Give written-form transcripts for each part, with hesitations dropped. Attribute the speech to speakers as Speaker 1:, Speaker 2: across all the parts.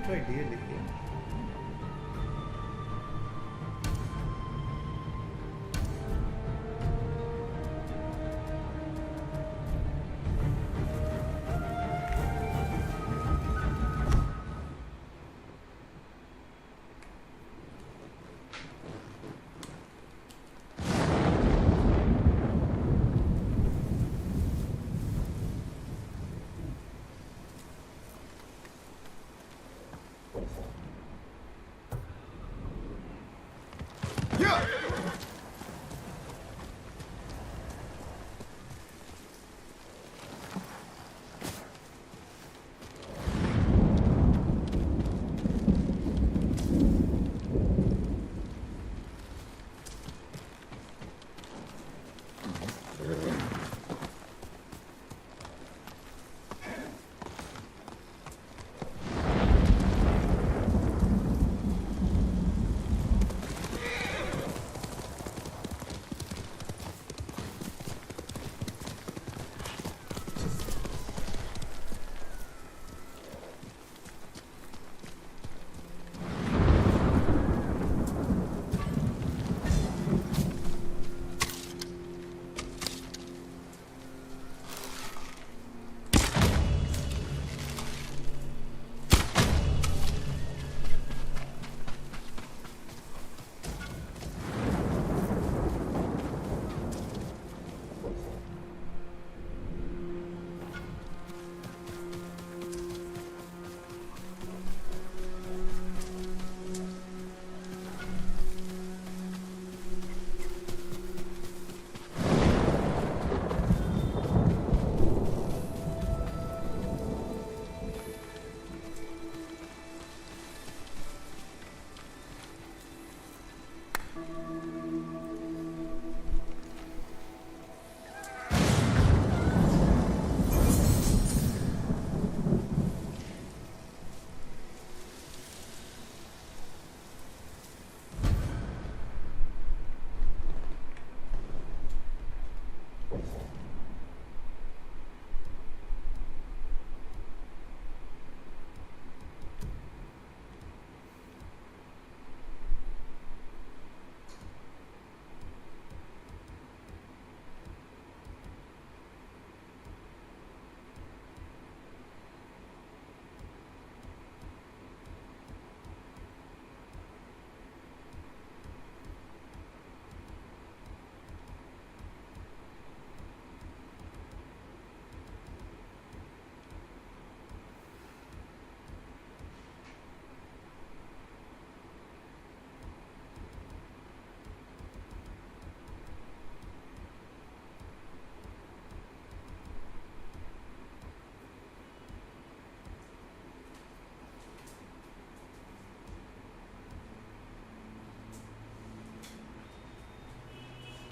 Speaker 1: try DLE.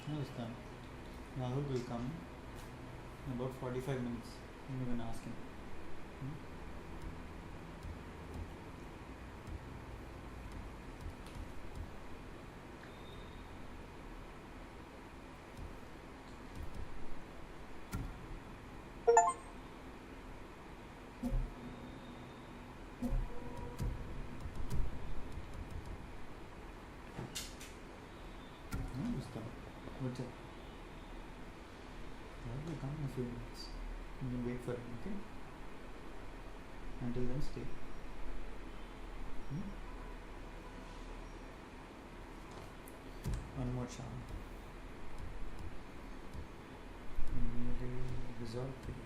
Speaker 2: No, it's done. Rahul will come in about 45 minutes. I'm going to ask him. No, it's done. What's up? Rahul will come in a few minutes. You can wait for him, okay? Until then, stay. One more charm. Nearly resolve things.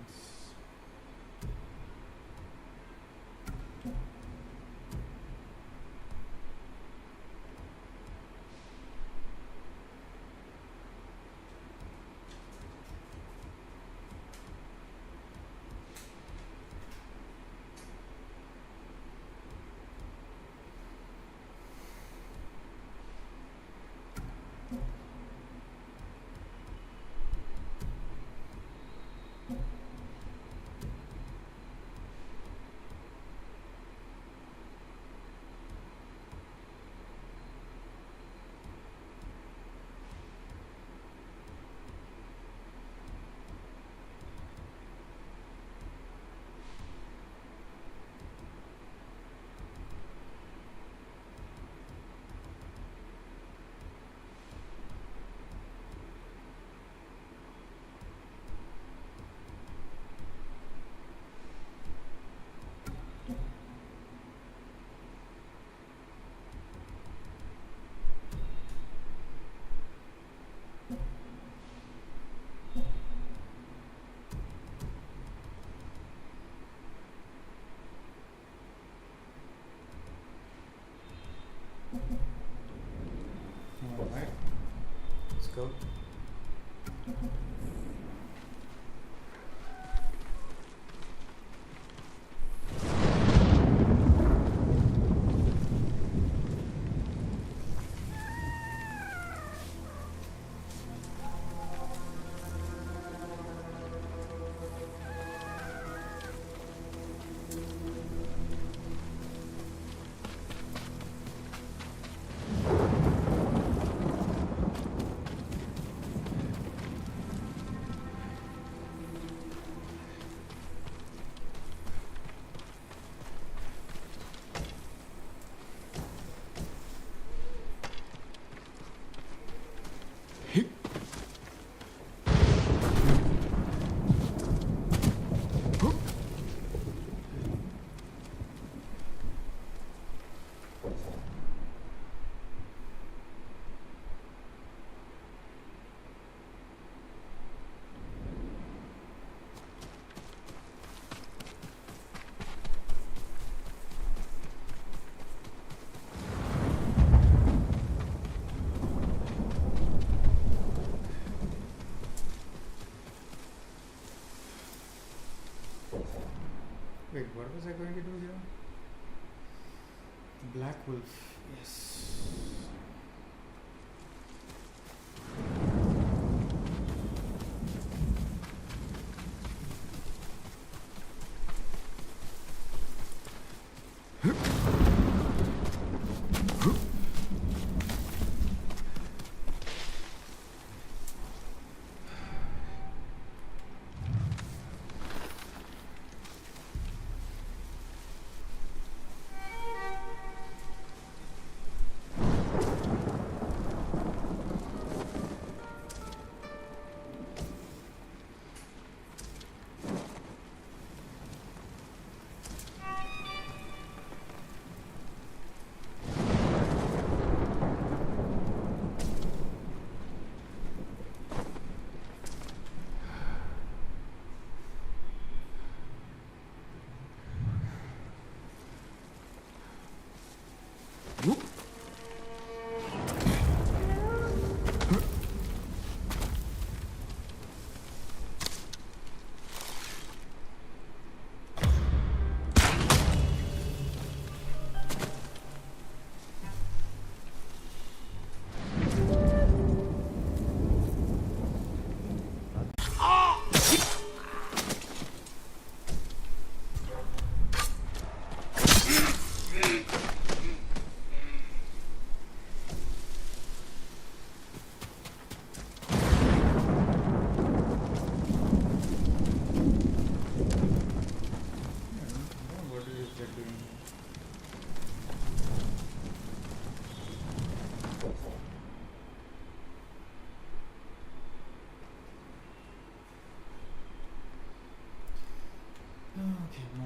Speaker 2: go. Wait, what was I going to do here? Black Wolf. Yes. What is it doing? Okay, no.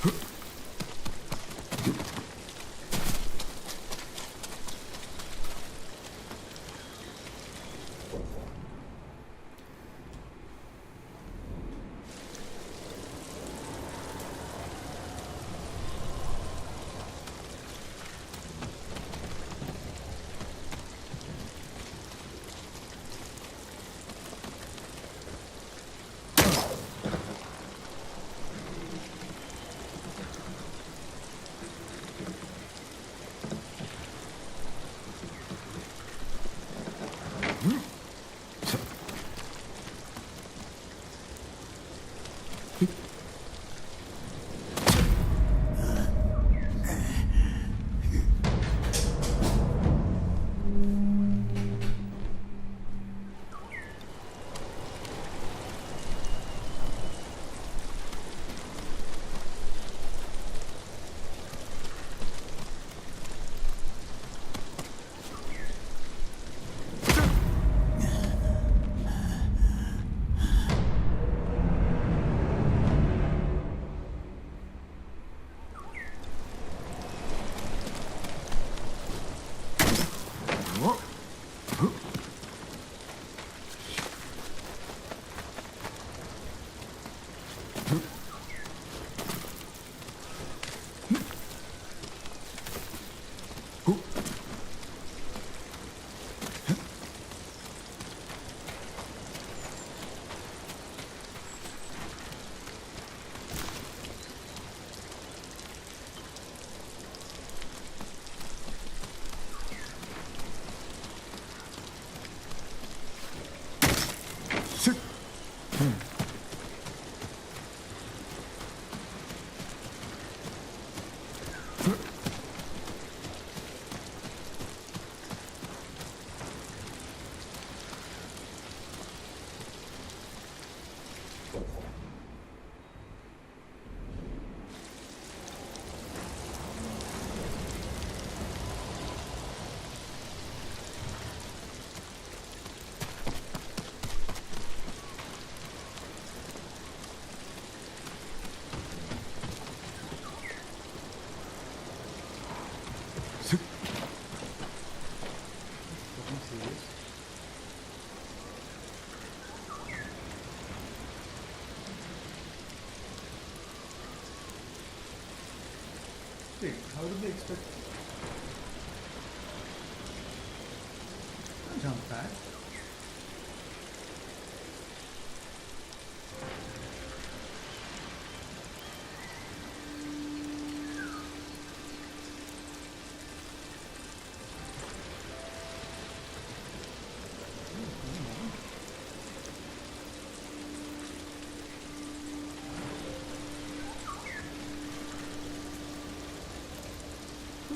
Speaker 2: Wait, how do they expect jump back?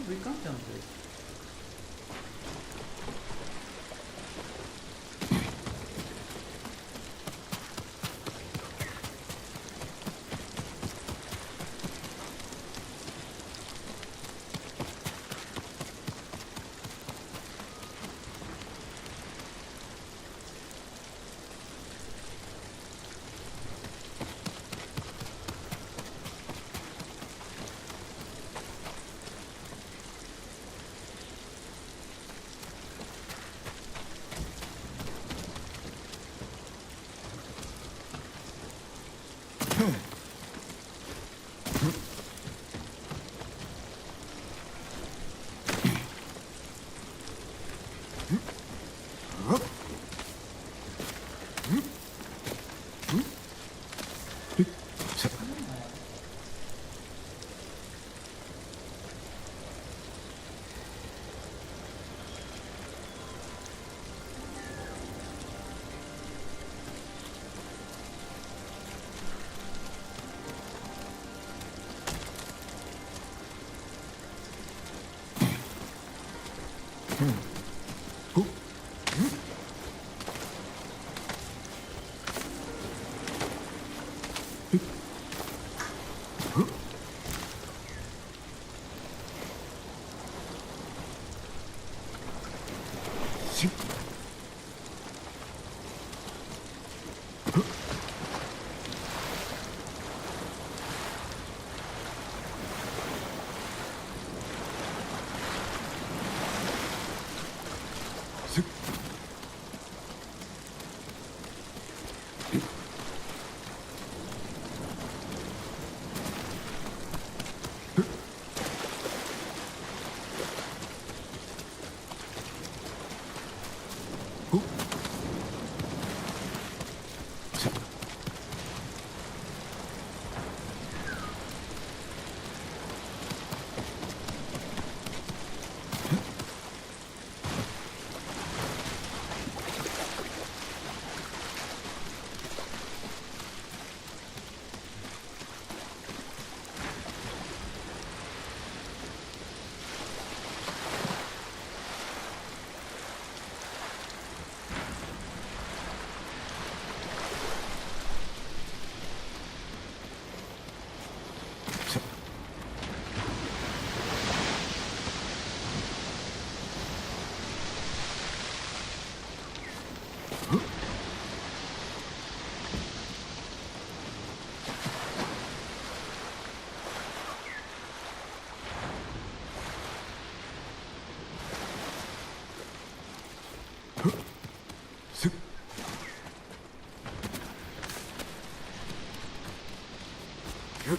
Speaker 2: We can't jump this.
Speaker 1: よ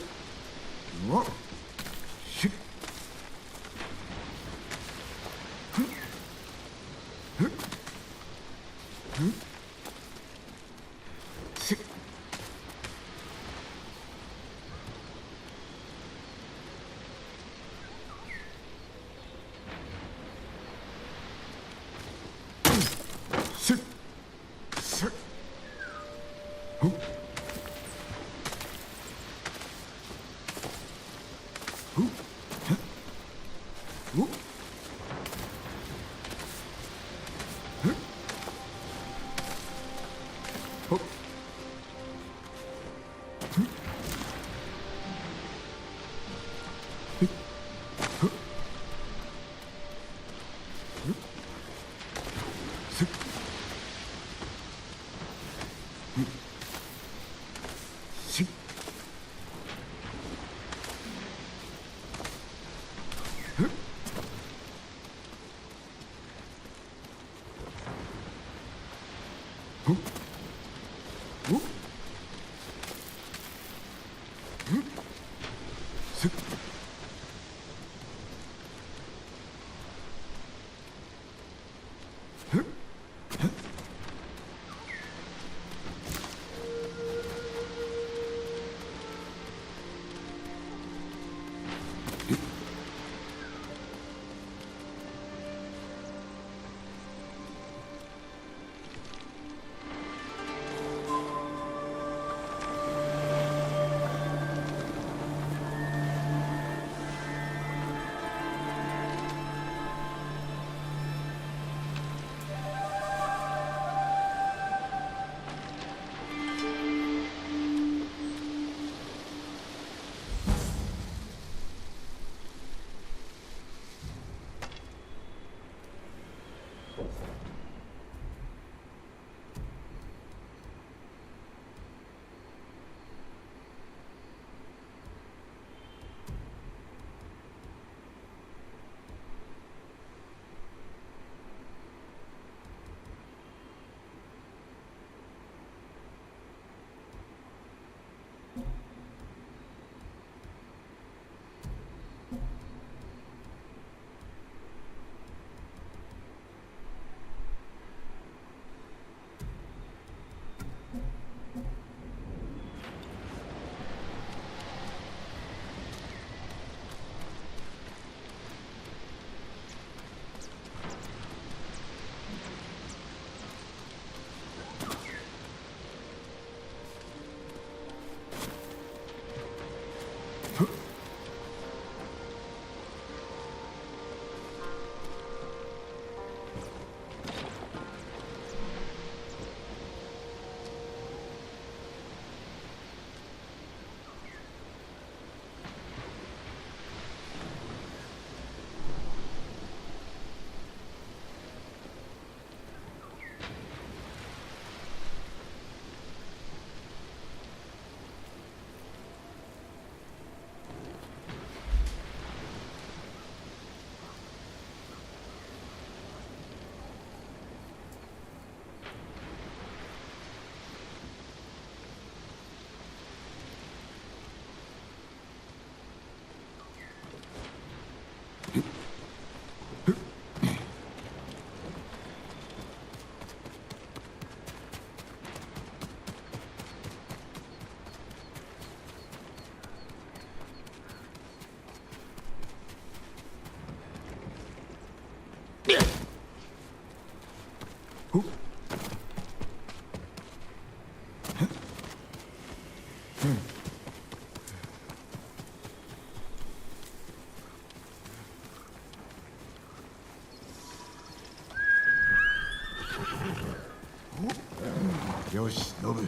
Speaker 1: し、ノブ。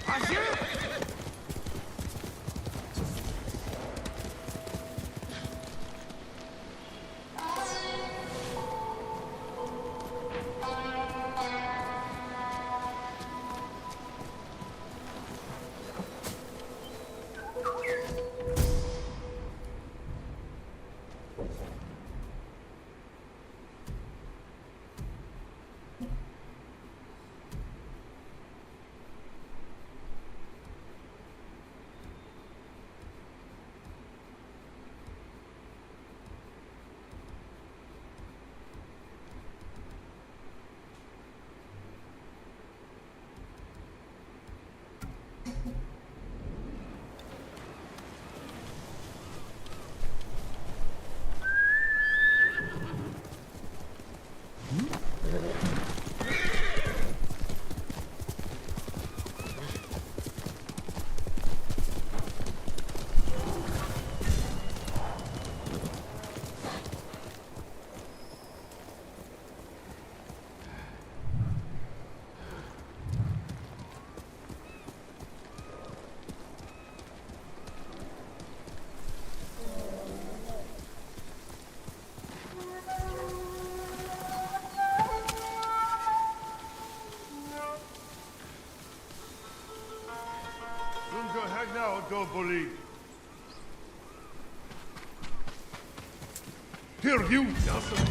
Speaker 1: 走る！ colleague. Here you doesn't.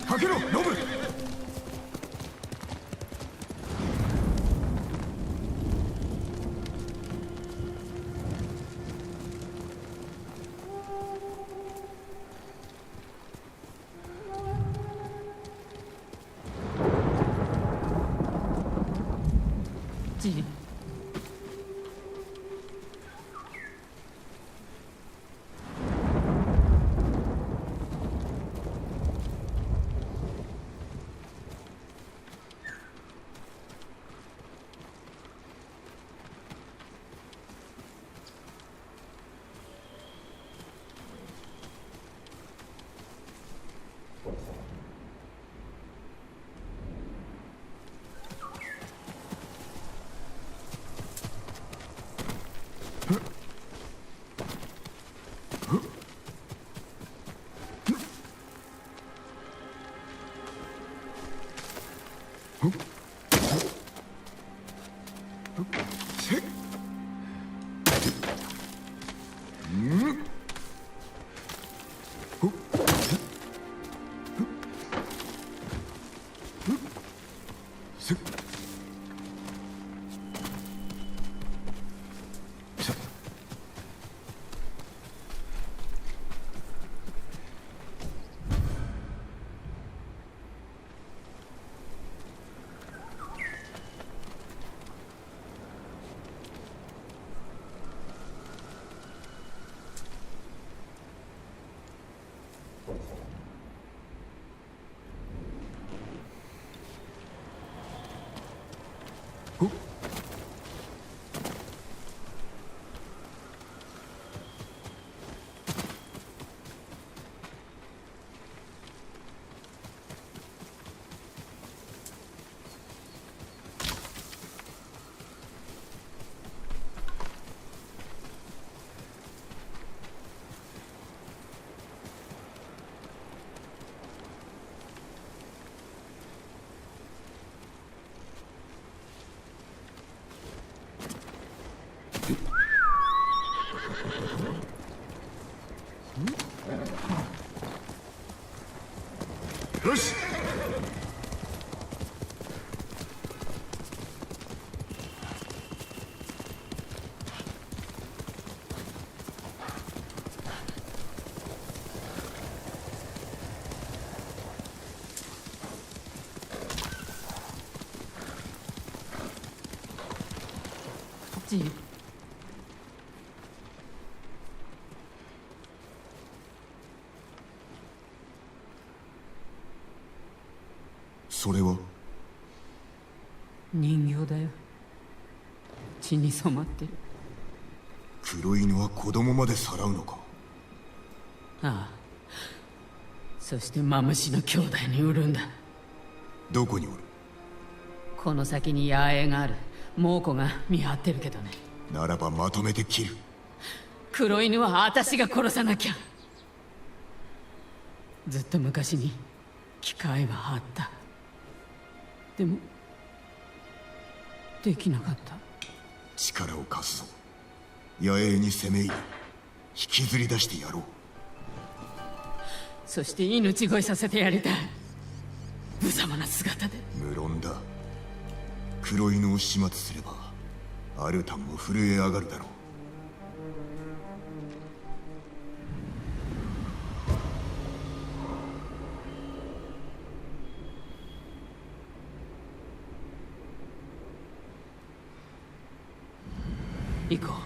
Speaker 1: かけろ、ノブ。
Speaker 3: ジン。
Speaker 1: よし。
Speaker 3: ジン。
Speaker 1: それは
Speaker 3: 人形だよ。血に染まってる。
Speaker 1: 黒犬は子供までさらうのか。
Speaker 3: ああ。そしてマムシの兄弟に売るんだ。
Speaker 1: どこにおる。
Speaker 3: この先に野営がある。猛虎が見張ってるけどね。
Speaker 1: ならばまとめて切る。
Speaker 3: 黒犬は私が殺さなきゃ。ずっと昔に機会はあった。でもできなかった。
Speaker 1: 力を貸すぞ。野営に攻め入り引きずり出してやろう。
Speaker 3: そして命乞いさせてやりたい。無様な姿で。
Speaker 1: 無論だ。黒犬を始末すればアルタンも震え上がるだろう。
Speaker 3: 行こう。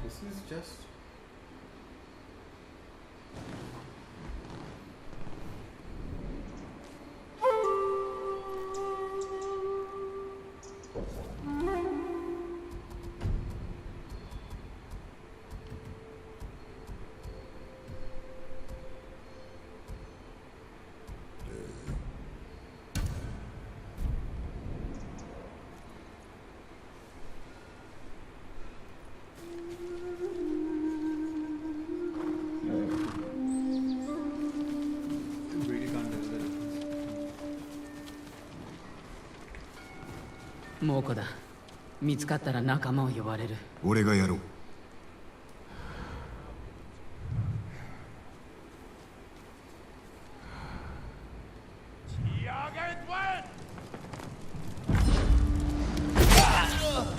Speaker 2: This is just really can't tell the difference.
Speaker 3: 猛虎だ。見つかったら仲間を呼ばれる。
Speaker 1: 俺がやろう。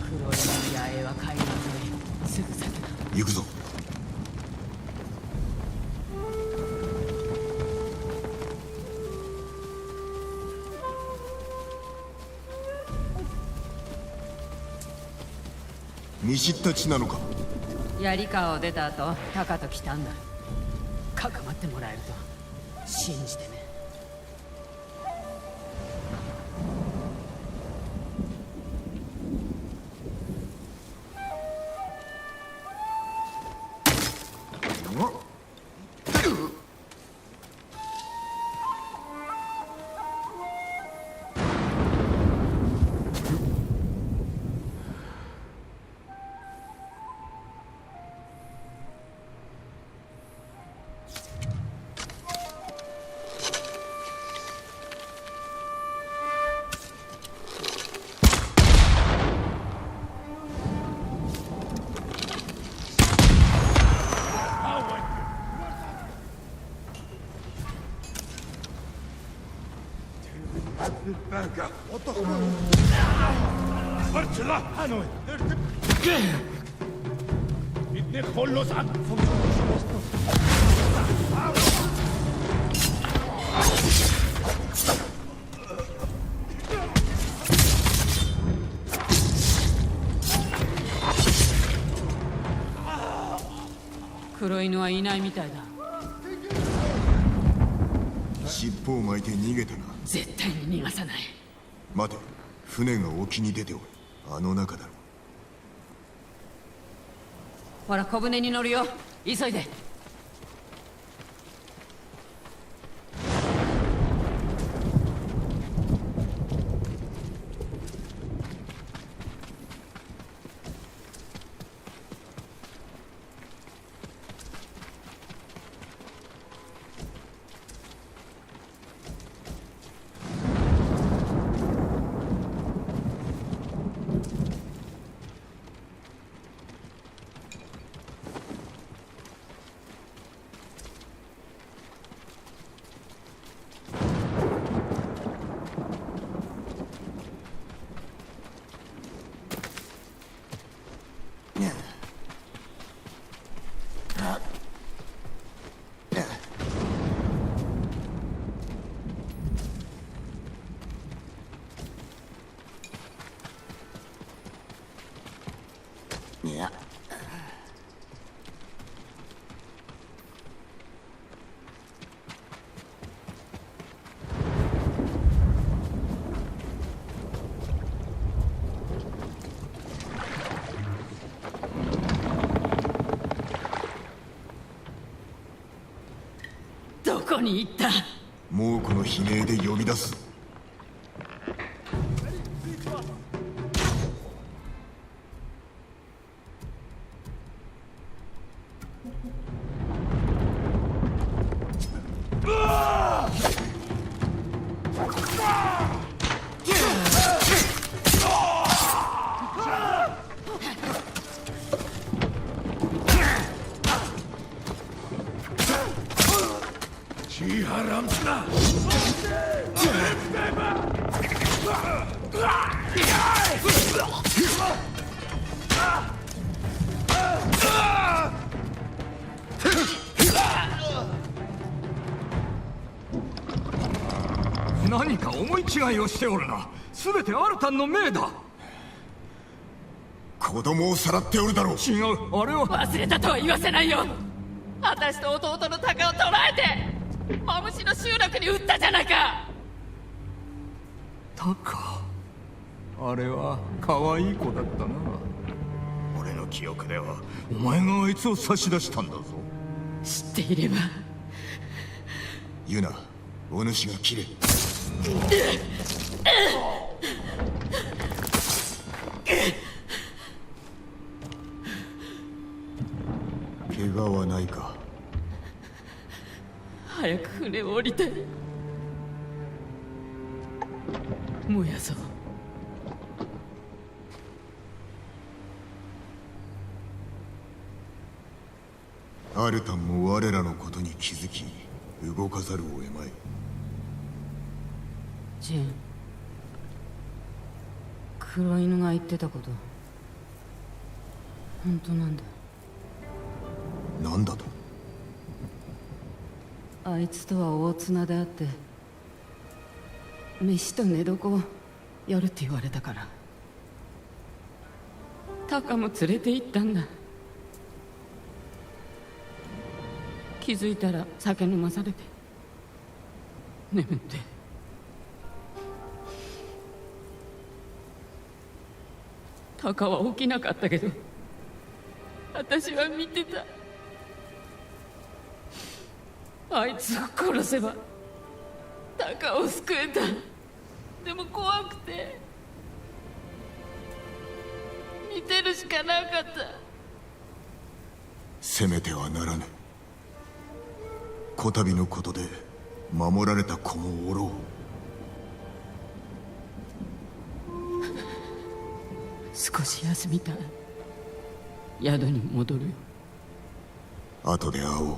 Speaker 3: 黒いの野営は海岸沿い、すぐ先だ。
Speaker 1: 行くぞ。見知った地なのか。
Speaker 3: 槍川を出た後、タカと来たんだ。かくまってもらえると信じてね。黒犬はいないみたいだ。
Speaker 1: 尻尾を巻いて逃げたな。
Speaker 3: 絶対に逃がさない。
Speaker 1: 待て、船が沖に出ておる。あの中だろう。
Speaker 3: ほら、小舟に乗るよ。急いで。
Speaker 1: いや、
Speaker 3: どこに行った？
Speaker 1: もうこの悲鳴で呼び出す。
Speaker 4: 何か思い違いをしておるな。全てアルタンの命だ。
Speaker 1: 子供をさらっておるだろう。
Speaker 4: 違う、あれは。
Speaker 3: 忘れたとは言わせないよ。私と弟の鷹を捕らえてマムシの集落に撃ったじゃないか。
Speaker 4: タカ、あれは可愛い子だったな。俺の記憶ではお前があいつを差し出したんだぞ。
Speaker 3: 知っていれば。
Speaker 1: ユナ、お主が切れ。怪我はないか。
Speaker 3: 早く船を降りたい。燃やそう。
Speaker 1: アルタンも我らのことに気づき動かざるを得まい。
Speaker 3: ジェン、黒犬が言ってたこと本当なんだ。
Speaker 1: なんだと。
Speaker 3: あいつとは大綱であって飯と寝床をやるって言われたから、タカも連れて行ったんだ。気づいたら酒飲まされて眠って。タカは起きなかったけど私は見てた。あいつを殺せばタカを救えた。でも怖くて見てるしかなかった。
Speaker 1: 攻めてはならぬ。こたびのことで守られた子もおろう。
Speaker 3: 少し休みたい。宿に戻るよ。
Speaker 1: 後で会おう。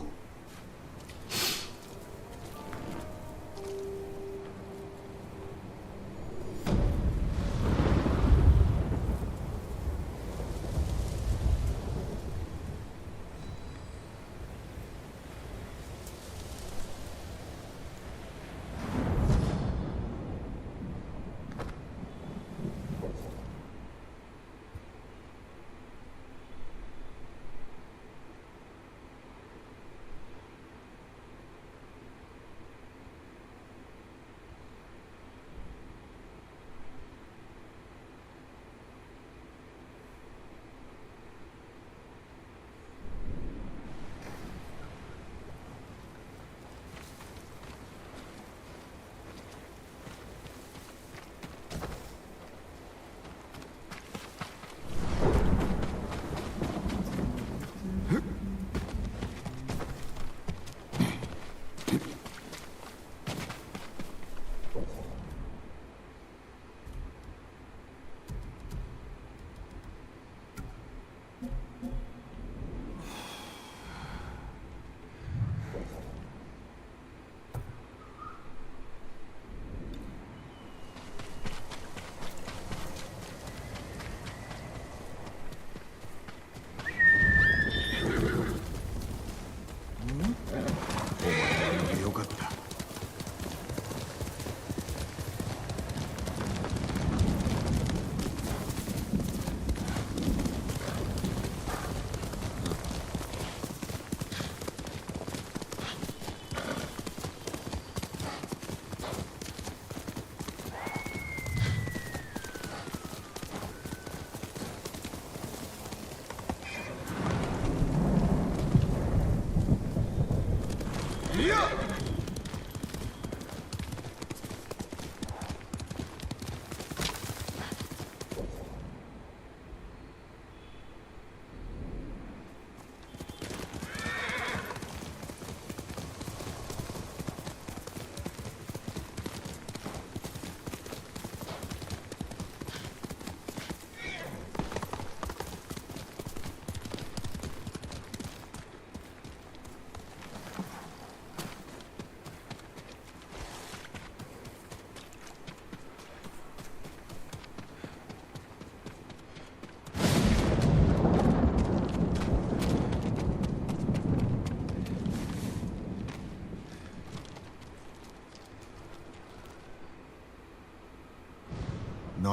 Speaker 1: よかった。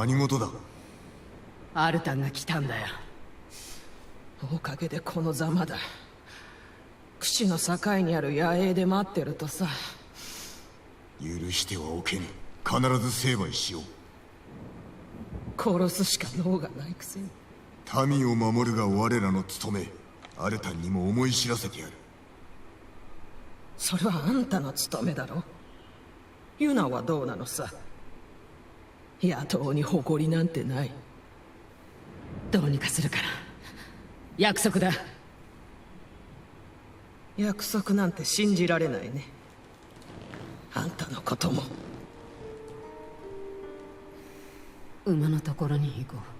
Speaker 1: 何事だ。
Speaker 3: アルタンが来たんだよ。
Speaker 5: おかげでこのざまだ。櫛の境にある野営で待ってるとさ。
Speaker 1: 許してはおけぬ。必ず成敗しよう。
Speaker 5: 殺すしか能がないくせに。
Speaker 1: 民を守るが我らの務め。アルタンにも思い知らせてやる。
Speaker 5: それはあんたの務めだろ。ユナはどうなのさ。野党に誇りなんてない。
Speaker 3: どうにかするから約束だ。
Speaker 5: 約束なんて信じられないね。あんたのことも。
Speaker 3: 馬のところに行こう。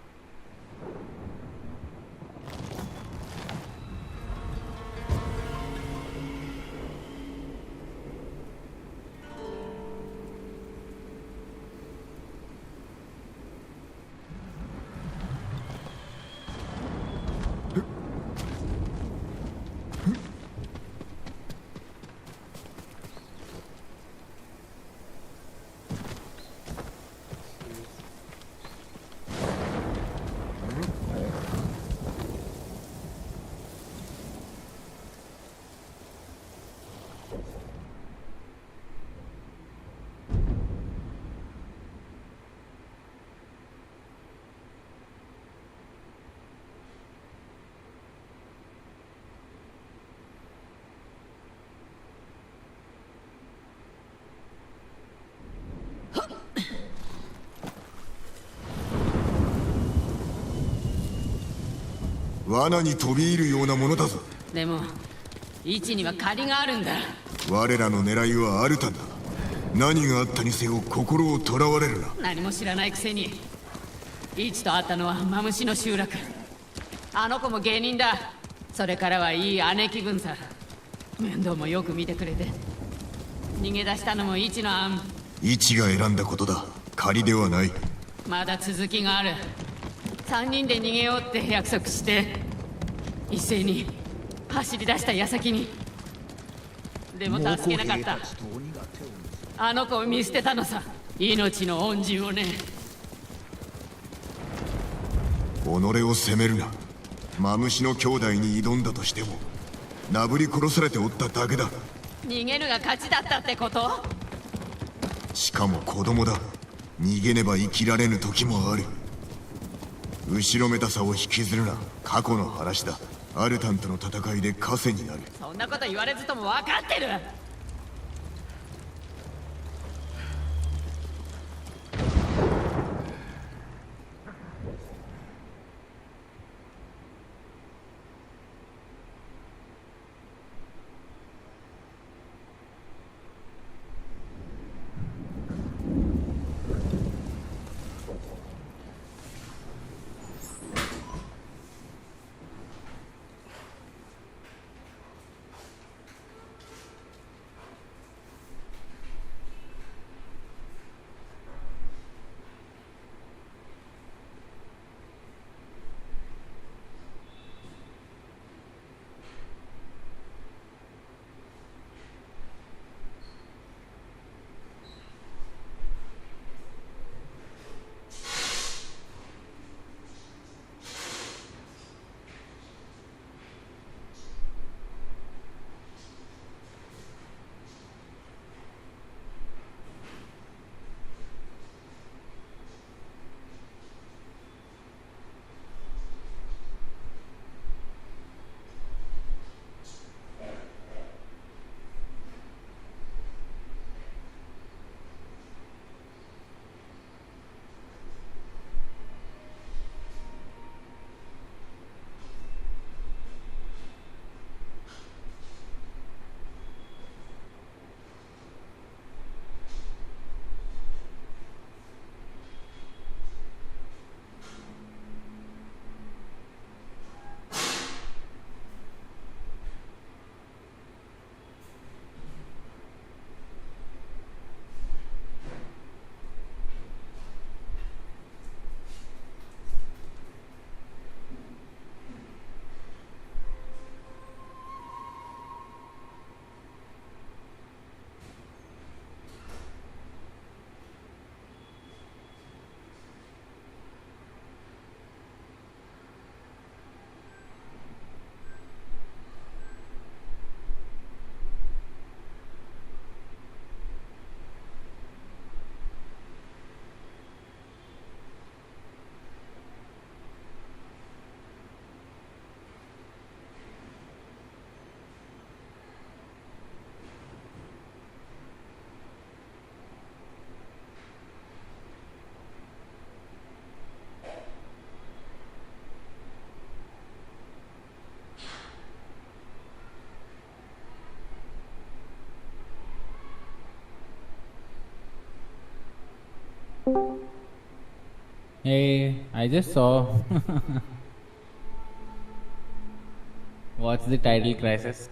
Speaker 1: 罠に飛び入るようなものだぞ。
Speaker 3: でも位置には借りがあるんだ。
Speaker 1: 我らの狙いはアルタンだ。何があったにせよ心をとらわれるな。
Speaker 3: 何も知らないくせに。イチと会ったのはマムシの集落。あの子も芸人だ。それからはいい姉貴分さ。面倒もよく見てくれて。逃げ出したのもイチの案。
Speaker 1: イチが選んだことだ。仮ではない。
Speaker 3: まだ続きがある。3人で逃げようって約束して一斉に走り出した矢先に。でも助けなかった。あの子を見捨てたのさ。命の恩人をね。
Speaker 1: 己を責めるな。マムシの兄弟に挑んだとしてもなぶり殺されておっただけだ。
Speaker 3: 逃げるが勝ちだったってこと？
Speaker 1: しかも子供だ。逃げねば生きられぬ時もある。後ろめたさを引きずるな。過去の話だ。アルタンとの戦いで枷になる。
Speaker 3: そんなこと言われずとも分かってる。
Speaker 6: Hey, I just saw. What's the title crisis?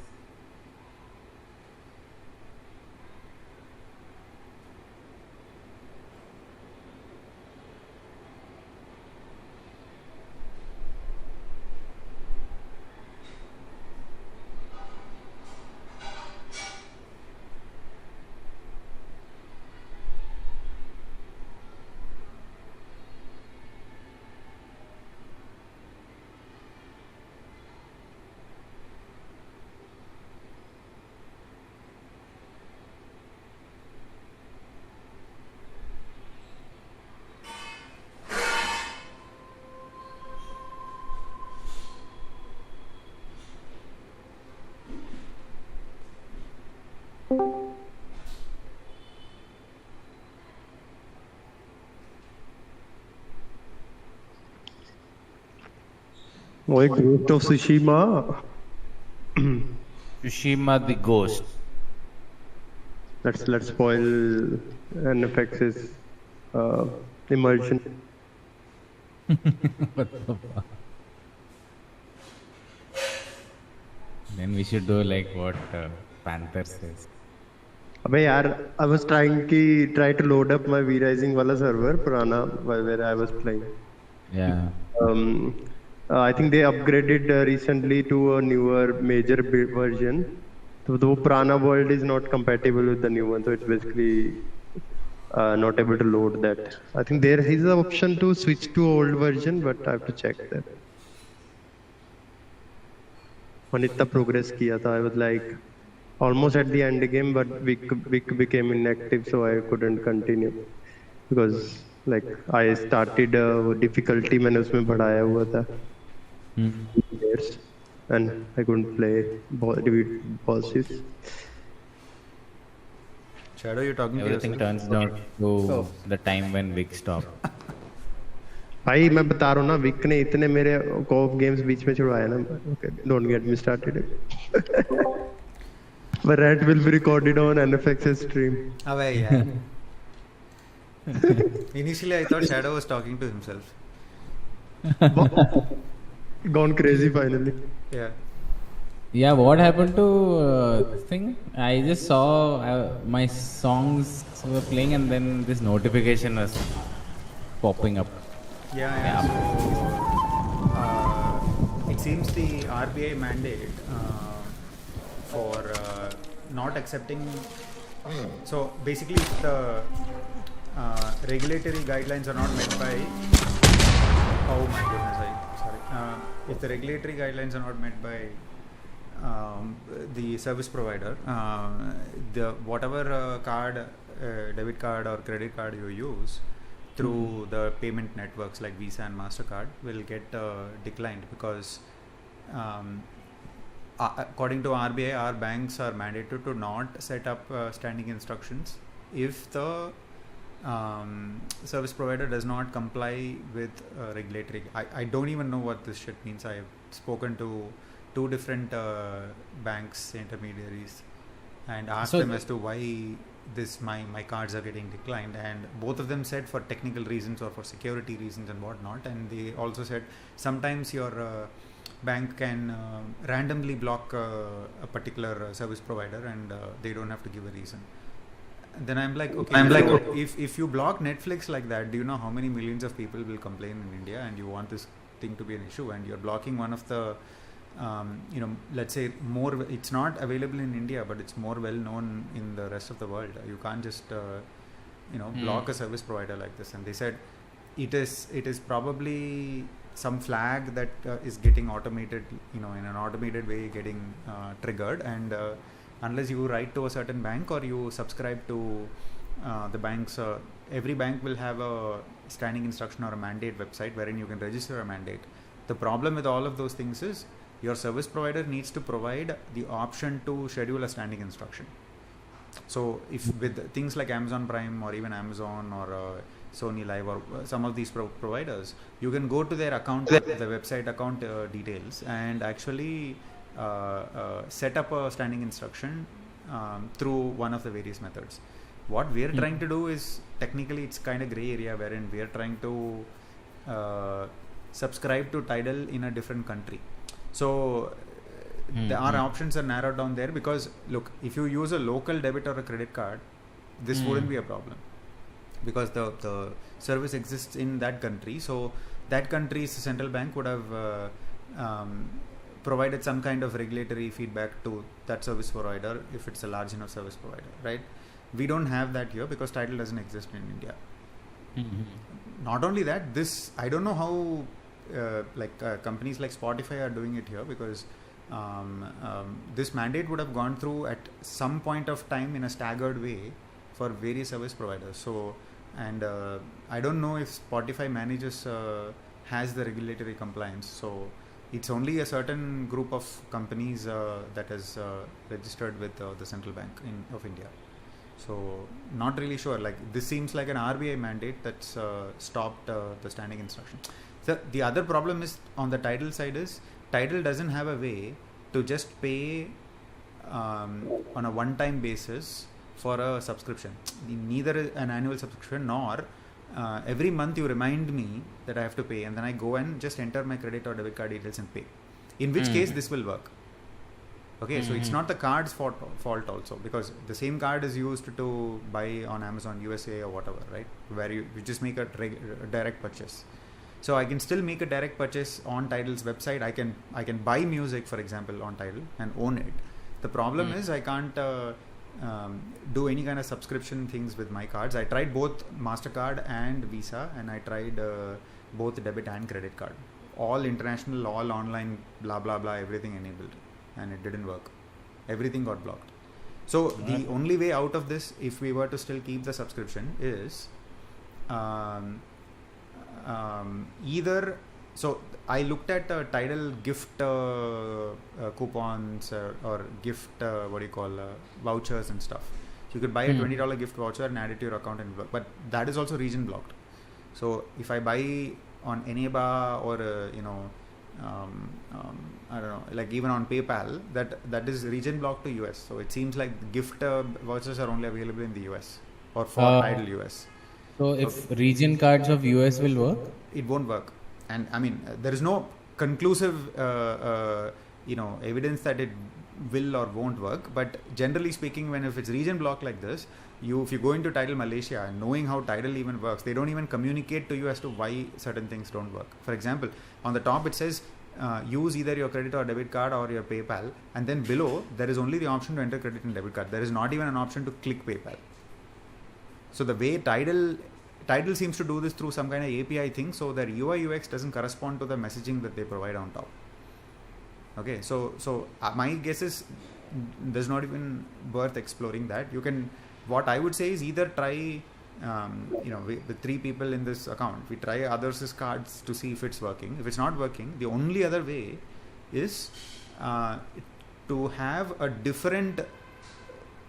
Speaker 7: Like Ghost of Tsushima.
Speaker 6: Tsushima the Ghost.
Speaker 7: Let's spoil NFX's immersion.
Speaker 6: What the fuck? Then we should do like what Panther says.
Speaker 7: अबे यार, I was trying to load up my V-Rising वाला server पुराना where I was playing.
Speaker 6: Yeah.
Speaker 7: I think they upgraded recently to a newer major version. So the पुराना world is not compatible with the new one, so it's basically not able to load that. I think there is an option to switch to old version, but I have to check that. When इतना progress किया था, I was like almost at the end game, but Vic became inactive, so I couldn't continue because like I started difficulty मैंने उसमें बढ़ाया हुआ था. Years, and I couldn't play bosses.
Speaker 2: Shadow, you're talking
Speaker 6: Everything
Speaker 2: to yourself?
Speaker 6: turns down to the time when Vic stopped.
Speaker 7: भाई मैं बता रहा हूँ ना, विक ने इतने मेरे कॉप गेम्स बीच में छुड़वाया ना. Okay, don't get me started. But that will be recorded on NFX's stream.
Speaker 2: Away, yeah. Initially, I thought Shadow was talking to himself.
Speaker 7: Gone crazy finally.
Speaker 2: Yeah.
Speaker 6: Yeah, what happened to this thing? I just saw my songs were playing and then this notification was popping up.
Speaker 2: Yeah. So, it seems the RBI mandate for not accepting. So basically, if the regulatory guidelines are not met by. Oh my goodness! Sorry. If the regulatory guidelines are not met by the service provider, the whatever card, debit card or credit card you use through the payment networks like Visa and MasterCard will get declined because according to RBI, our banks are mandated to not set up standing instructions if the service provider does not comply with regulatory. I don't even know what this shit means. I have spoken to 2 different banks intermediaries and asked them as to why my cards are getting declined, and both of them said for technical reasons or for security reasons and whatnot. And they also said sometimes your bank can randomly block a particular service provider and they don't have to give a reason. Then I'm like, okay, if you block Netflix like that, do you know how many millions of people will complain in India, and you want this thing to be an issue, and you're blocking one of the let's say more, it's not available in India, but it's more well known in the rest of the world. You can't just block a service provider like this. And they said it is probably some flag that is getting automated, in an automated way getting triggered, and unless you write to a certain bank or you subscribe to the banks, every bank will have a standing instruction or a mandate website wherein you can register a mandate. The problem with all of those things is your service provider needs to provide the option to schedule a standing instruction. So if with things like Amazon Prime or even Amazon or Sony Live or some of these providers, you can go to their account, the website account details, and actually set up a standing instruction through one of the various methods. What we are trying to do is, technically it's kind of gray area wherein we are trying to subscribe to Tidal in a different country. So our options are narrowed down there, because look, if you use a local debit or a credit card, this wouldn't be a problem, because the service exists in that country. So that country's central bank would have provided some kind of regulatory feedback to that service provider if it's a large enough service provider, right? We don't have that here because Tidal doesn't exist in India. Not only that, I don't know how companies like Spotify are doing it here, because this mandate would have gone through at some point of time in a staggered way for various service providers. So, and I don't know if Spotify has the regulatory compliance. So it's only a certain group of companies that is registered with the Central Bank of India. So not really sure. Like, this seems like an RBI mandate that's stopped the standing instruction. So the other problem is on the Tidal side is Tidal doesn't have a way to just pay on a one-time basis for a subscription. Neither an annual subscription nor every month you remind me that I have to pay, and then I go and just enter my credit or debit card details and pay. In which case this will work. Okay, so it's not the card's fault also, because the same card is used to buy on Amazon USA or whatever, right? Where you just make a direct purchase. So I can still make a direct purchase on Tidal's website. I can buy music, for example, on Tidal and own it. The problem is I can't do any kind of subscription things with my cards. I tried both MasterCard and Visa, and I tried both debit and credit card. All international, all online, blah, blah, blah, everything enabled. And it didn't work. Everything got blocked. So the only way out of this, if we were to still keep the subscription, is either, so I looked at Tidal gift coupons or gift vouchers and stuff. So you could buy a $20 gift voucher and add it to your account and block, but that is also region blocked. So if I buy on Eneba or I don't know, like even on PayPal, that is region blocked to US. So it seems like gift vouchers are only available in the US or for Tidal US.
Speaker 6: So if region cards of US will work?
Speaker 2: It won't work. And I mean, there is no conclusive evidence that it will or won't work. But generally speaking, if it's region blocked like this, if you go into Tidal Malaysia and knowing how Tidal even works, they don't even communicate to you as to why certain things don't work. For example, on the top it says use either your credit or debit card or your PayPal, and then below there is only the option to enter credit and debit card. There is not even an option to click PayPal. So the way Tidal seems to do this through some kind of API thing, so their UI UX doesn't correspond to the messaging that they provide on top. Okay, so my guess is there's not even worth exploring that. What I would say is either try, with 3 people in this account, we try others' cards to see if it's working. If it's not working, the only other way is to have a different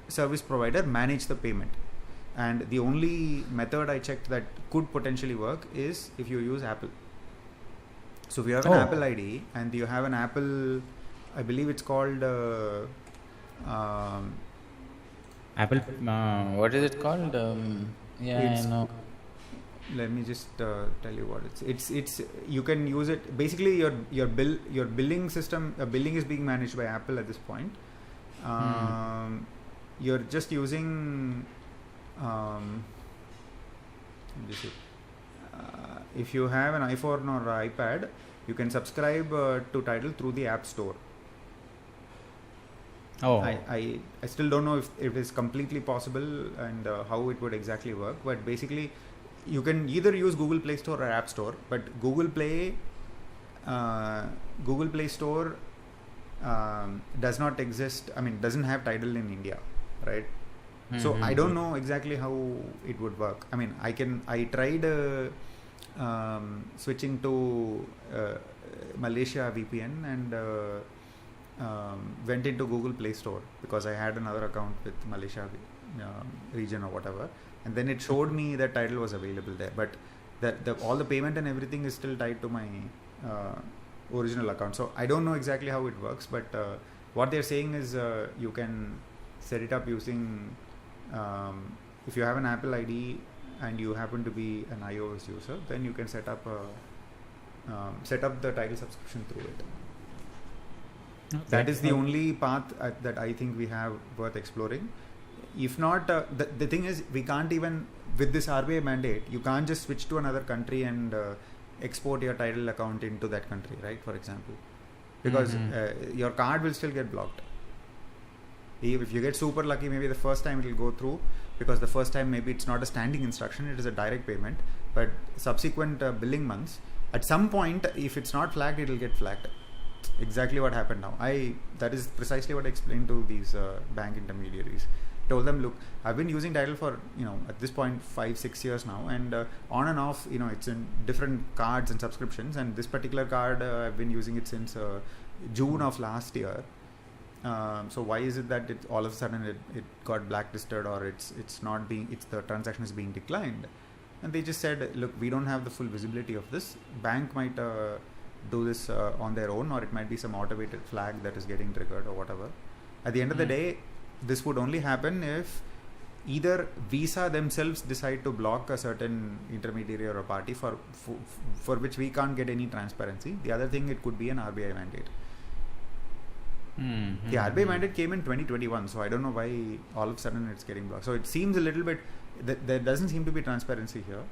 Speaker 2: service provider manage the payment. And the only method I checked that could potentially work is if you use Apple. So if you have an Apple ID and you have an Apple, I believe it's called
Speaker 6: Apple, what is it called? I know.
Speaker 2: Let me just tell you what it's. You can use it. Basically, your billing system, billing is being managed by Apple at this point. You're just using. If you have an iPhone or iPad, you can subscribe to Tidal through the App Store. I still don't know if it is completely possible and how it would exactly work, but basically you can either use Google Play Store or App Store, but Google Play Store does not exist, doesn't have Tidal in India, right? So I don't know exactly how it would work. I tried switching to Malaysia VPN and went into Google Play Store because I had another account with Malaysia region or whatever, and then it showed me that Tidal was available there, but all the payment and everything is still tied to my original account. So I don't know exactly how it works, but what they're saying is you can set it up using if you have an Apple ID and you happen to be an iOS user, then you can set up the Tidal subscription through it. Okay. That is the only path that I think we have worth exploring. If not, the thing is, we can't even, with this RBI mandate, you can't just switch to another country and export your Tidal account into that country, right? For example, because your card will still get blocked. If you get super lucky, maybe the first time it will go through, because the first time maybe it's not a standing instruction, it is a direct payment. But subsequent billing months, at some point, if it's not flagged, it will get flagged. Exactly what happened now. That is precisely what I explained to these bank intermediaries. Told them, look, I've been using Tidal for, at this point 5-6 years now, and on and off, it's in different cards and subscriptions, and this particular card I've been using it since June of last year. So why is it that all of a sudden it got blacklisted, or the transaction is being declined? And they just said, look, we don't have the full visibility of this. Bank might do this on their own, or it might be some automated flag that is getting triggered or whatever. At the end of the day, this would only happen if either Visa themselves decide to block a certain intermediary or a party for which we can't get any transparency. The other thing, it could be an RBI mandate. The RBI mandate came in 2021, so I don't know why all of a sudden it's getting blocked. So it seems a little bit there doesn't seem to be transparency here,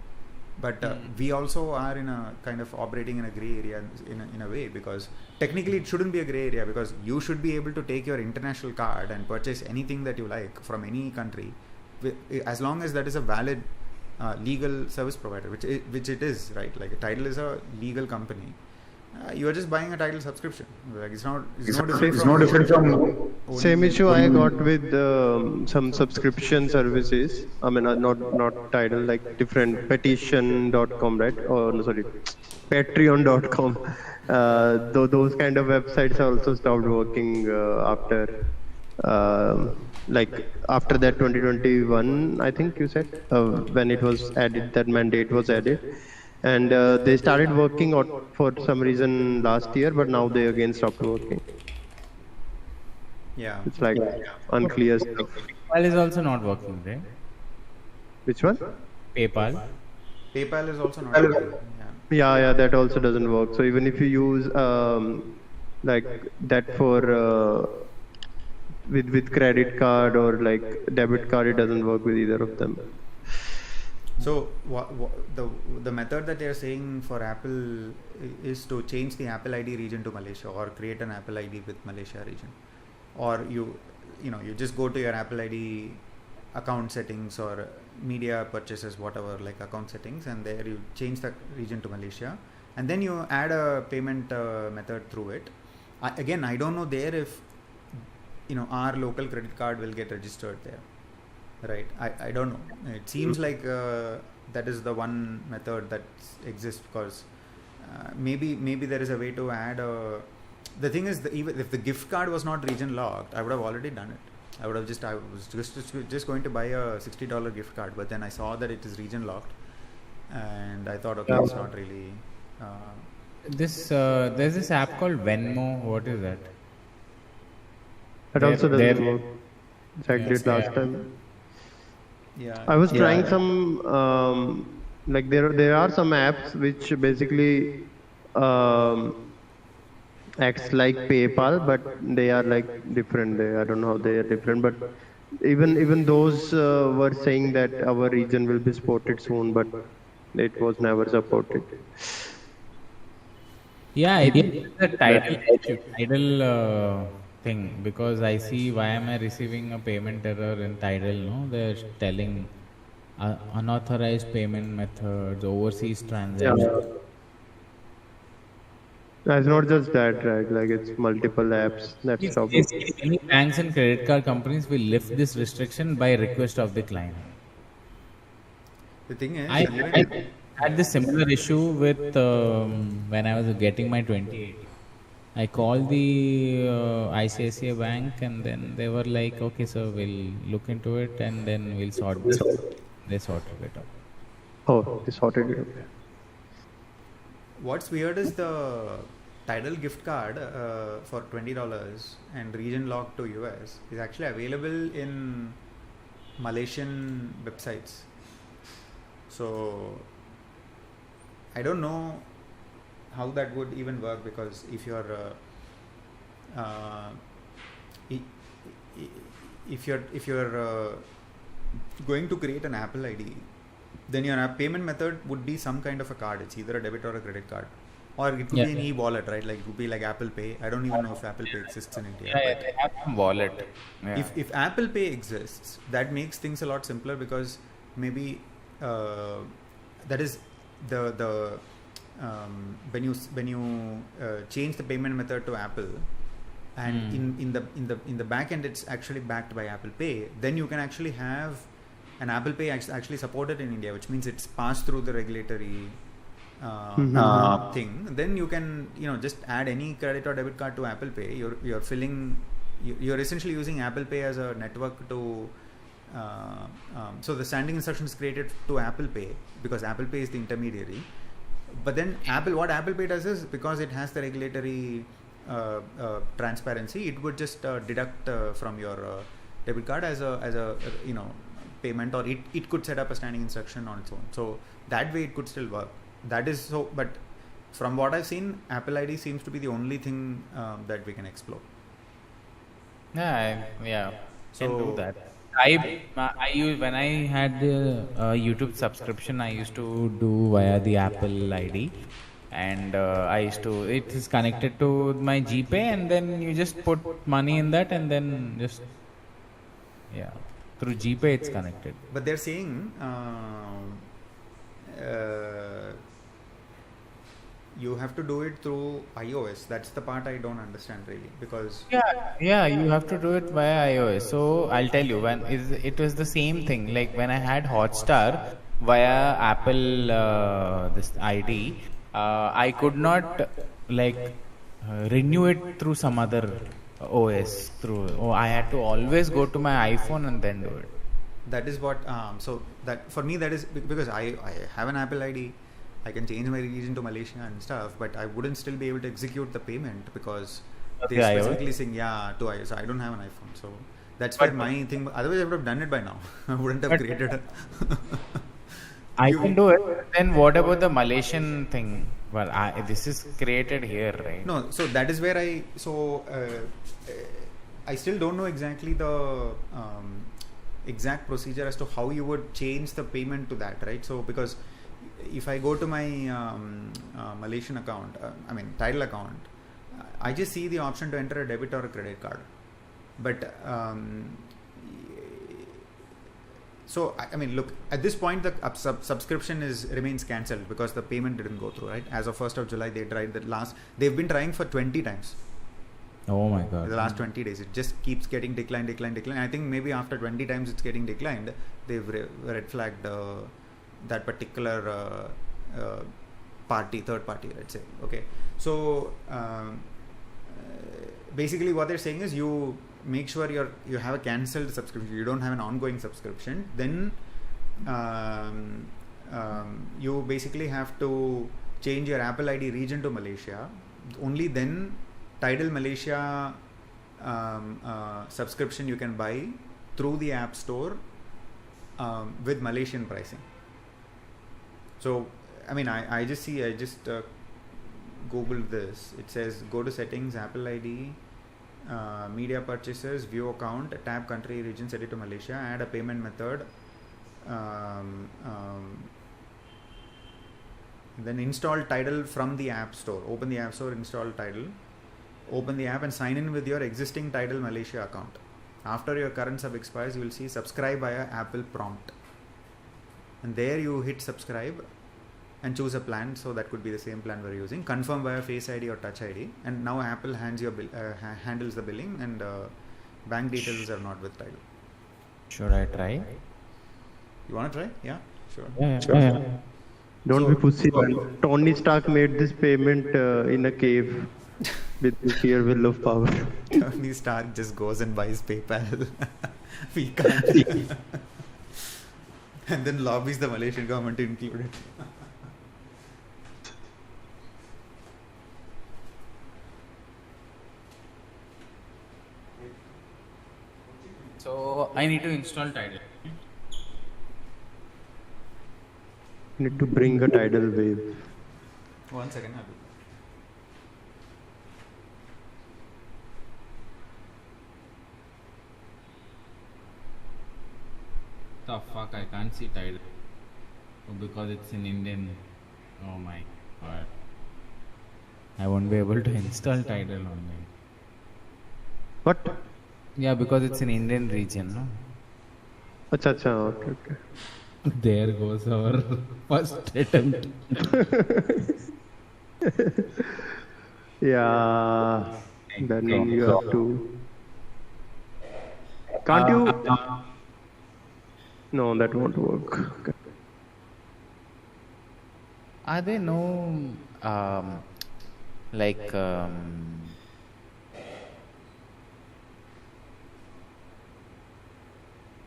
Speaker 2: but we also are in a kind of operating in a gray area in a way, because technically it shouldn't be a gray area, because you should be able to take your international card and purchase anything that you like from any country, as long as that is a valid legal service provider, which it is, right? Like Tidal is a legal company. You are just buying a Tidal subscription. Like it's no different from
Speaker 7: same issue I got with some subscription services. I mean, not Tidal, like different petition.com, right? Or no, sorry, patreon.com. Those kind of websites also stopped working after that 2021, I think you said, when it was added, that mandate was added. And they started working for some reason last year, but now they again stopped working.
Speaker 2: Yeah.
Speaker 7: It's like unclear stuff.
Speaker 6: PayPal is also not working, right?
Speaker 7: Which one?
Speaker 6: PayPal.
Speaker 2: PayPal is also not working.
Speaker 7: Yeah, that also doesn't work. So even if you use like that for with credit card or like debit card, it doesn't work with either of them.
Speaker 2: So the method that they are saying for Apple is to change the Apple ID region to Malaysia, or create an Apple ID with Malaysia region, or you just go to your Apple ID account settings or media purchases, whatever, like account settings, and there you change the region to Malaysia, and then you add a payment method through it. I don't know there if our local credit card will get registered there. Right, I don't know. It seems like that is the one method that exists, because maybe there is a way to add the thing is, even if the gift card was not region locked, I would have already done it. I was just going to buy a $60 gift card, but then I saw that it is region locked, and I thought, okay, it's not really.
Speaker 6: There's this app called Venmo. What is that?
Speaker 7: That also doesn't work. Checked it last time.
Speaker 2: Yeah,
Speaker 7: I was trying some like there are some apps which basically acts like PayPal, but they are like different. I don't know how they are different, but even those were saying that our region will be supported soon, but it was never supported.
Speaker 6: Yeah, I think the Tidal thing, because I see why am I receiving a payment error in Tidal. No, they're telling unauthorized payment methods, overseas transactions.
Speaker 7: It's not just that, right? Like it's multiple apps that stop.
Speaker 6: Many banks and credit card companies will lift this restriction by request of the client.
Speaker 2: The thing is,
Speaker 6: I had this similar issue with when I was getting my 2080. I called the ICICI bank, and then they were like, okay, sir, we'll look into it and then we'll sort this. They sorted it out.
Speaker 7: Oh, they sorted it out.
Speaker 2: What's weird is the Tidal gift card for $20 and region locked to US is actually available in Malaysian websites. So I don't know how that would even work, because if you're if you're going to create an Apple ID, then your payment method would be some kind of a card. It's either a debit or a credit card, or it could be an e-wallet, right? Like it would be like Apple Pay. I don't even know if Apple Pay exists in India.
Speaker 6: Yeah, they have some wallet. Yeah.
Speaker 2: If Apple Pay exists, that makes things a lot simpler, because maybe that is the when you change the payment method to Apple, and in the back end it's actually backed by Apple Pay, then you can actually have an Apple Pay actually supported in India, which means it's passed through the regulatory thing. Then you can just add any credit or debit card to Apple Pay. You're essentially using Apple Pay as a network to so the standing instruction is created to Apple Pay, because Apple Pay is the intermediary. But then what Apple Pay does is, because it has the regulatory transparency, it would just deduct from your debit card as a payment, or it could set up a standing instruction on its own. So that way it could still work. That is so. But from what I've seen, Apple ID seems to be the only thing that we can explore.
Speaker 6: Yeah, can do that. I use, when I had the YouTube subscription, I used to do via the Apple ID, and it is connected to my GPay, and then you just put money in that, and then just through GPay it's connected.
Speaker 2: But they're saying you have to do it through iOS. That's the part I don't understand really, because
Speaker 6: you have to do it via iOS. So I'll tell you, it was the same thing. Like when I had Hotstar via Apple this ID, I could not renew it through some other OS I had to always go to my iPhone and then do it.
Speaker 2: That is what so that for me, that is because I have an Apple ID. I can change my region to Malaysia and stuff, but I wouldn't still be able to execute the payment, because they specifically saying to iOS. So I don't have an iPhone, so that's why my thing. Otherwise, I would have done it by now. I wouldn't have created it.
Speaker 6: I can do it. Then what about the Malaysian thing? Well, this is created here, right?
Speaker 2: No, so that is where I still don't know exactly the exact procedure as to how you would change the payment to that, right? So because if I go to my Malaysian account, Tidal account, I just see the option to enter a debit or a credit card. But so look, at this point the subscription remains cancelled because the payment didn't go through, right? As of 1st of July, they tried they've been trying for 20 times.
Speaker 6: Oh my god.
Speaker 2: The last 20 days, it just keeps getting declined. I think maybe after 20 times it's getting declined, they've red flagged that particular third party, let's say. Okay, so basically what they're saying is, you make sure you have a cancelled subscription, you don't have an ongoing subscription, then you basically have to change your Apple ID region to Malaysia. Only then Tidal Malaysia subscription you can buy through the App Store with Malaysian pricing. So I just googled this. It says, go to settings, Apple ID, media purchases, view account, tab country, region, set it to Malaysia, add a payment method, then install Tidal from the App Store. Open the App Store, install Tidal, open the app and sign in with your existing Tidal Malaysia account. After your current sub expires, you will see subscribe via Apple prompt, and there you hit subscribe and choose a plan. So that could be the same plan we're using. Confirm via Face ID or Touch ID, and now Apple handles the billing, and bank details are not with Tidal.
Speaker 6: Should I try?
Speaker 2: You want to try? Yeah, sure.
Speaker 6: Yeah.
Speaker 7: Don't be pussy, man. Tony Stark made this payment in a cave with the sheer will of power.
Speaker 2: Tony Stark just goes and buys PayPal. We can't. And then lobbies the Malaysian government to include it.
Speaker 6: So I need to install Tidal.
Speaker 7: Need to bring a tidal wave.
Speaker 2: 1 second, Abhi.
Speaker 6: The fuck, I can't see Tidal. Oh, because it's in Indian. Oh my god. I won't be able to install Tidal online.
Speaker 7: What?
Speaker 6: Yeah, because it's in Indian region, no?
Speaker 7: Acha, okay.
Speaker 6: There goes our first attempt.
Speaker 7: Yeah. Then you have to. Can't you? No, that won't work. Okay.
Speaker 6: Are there no like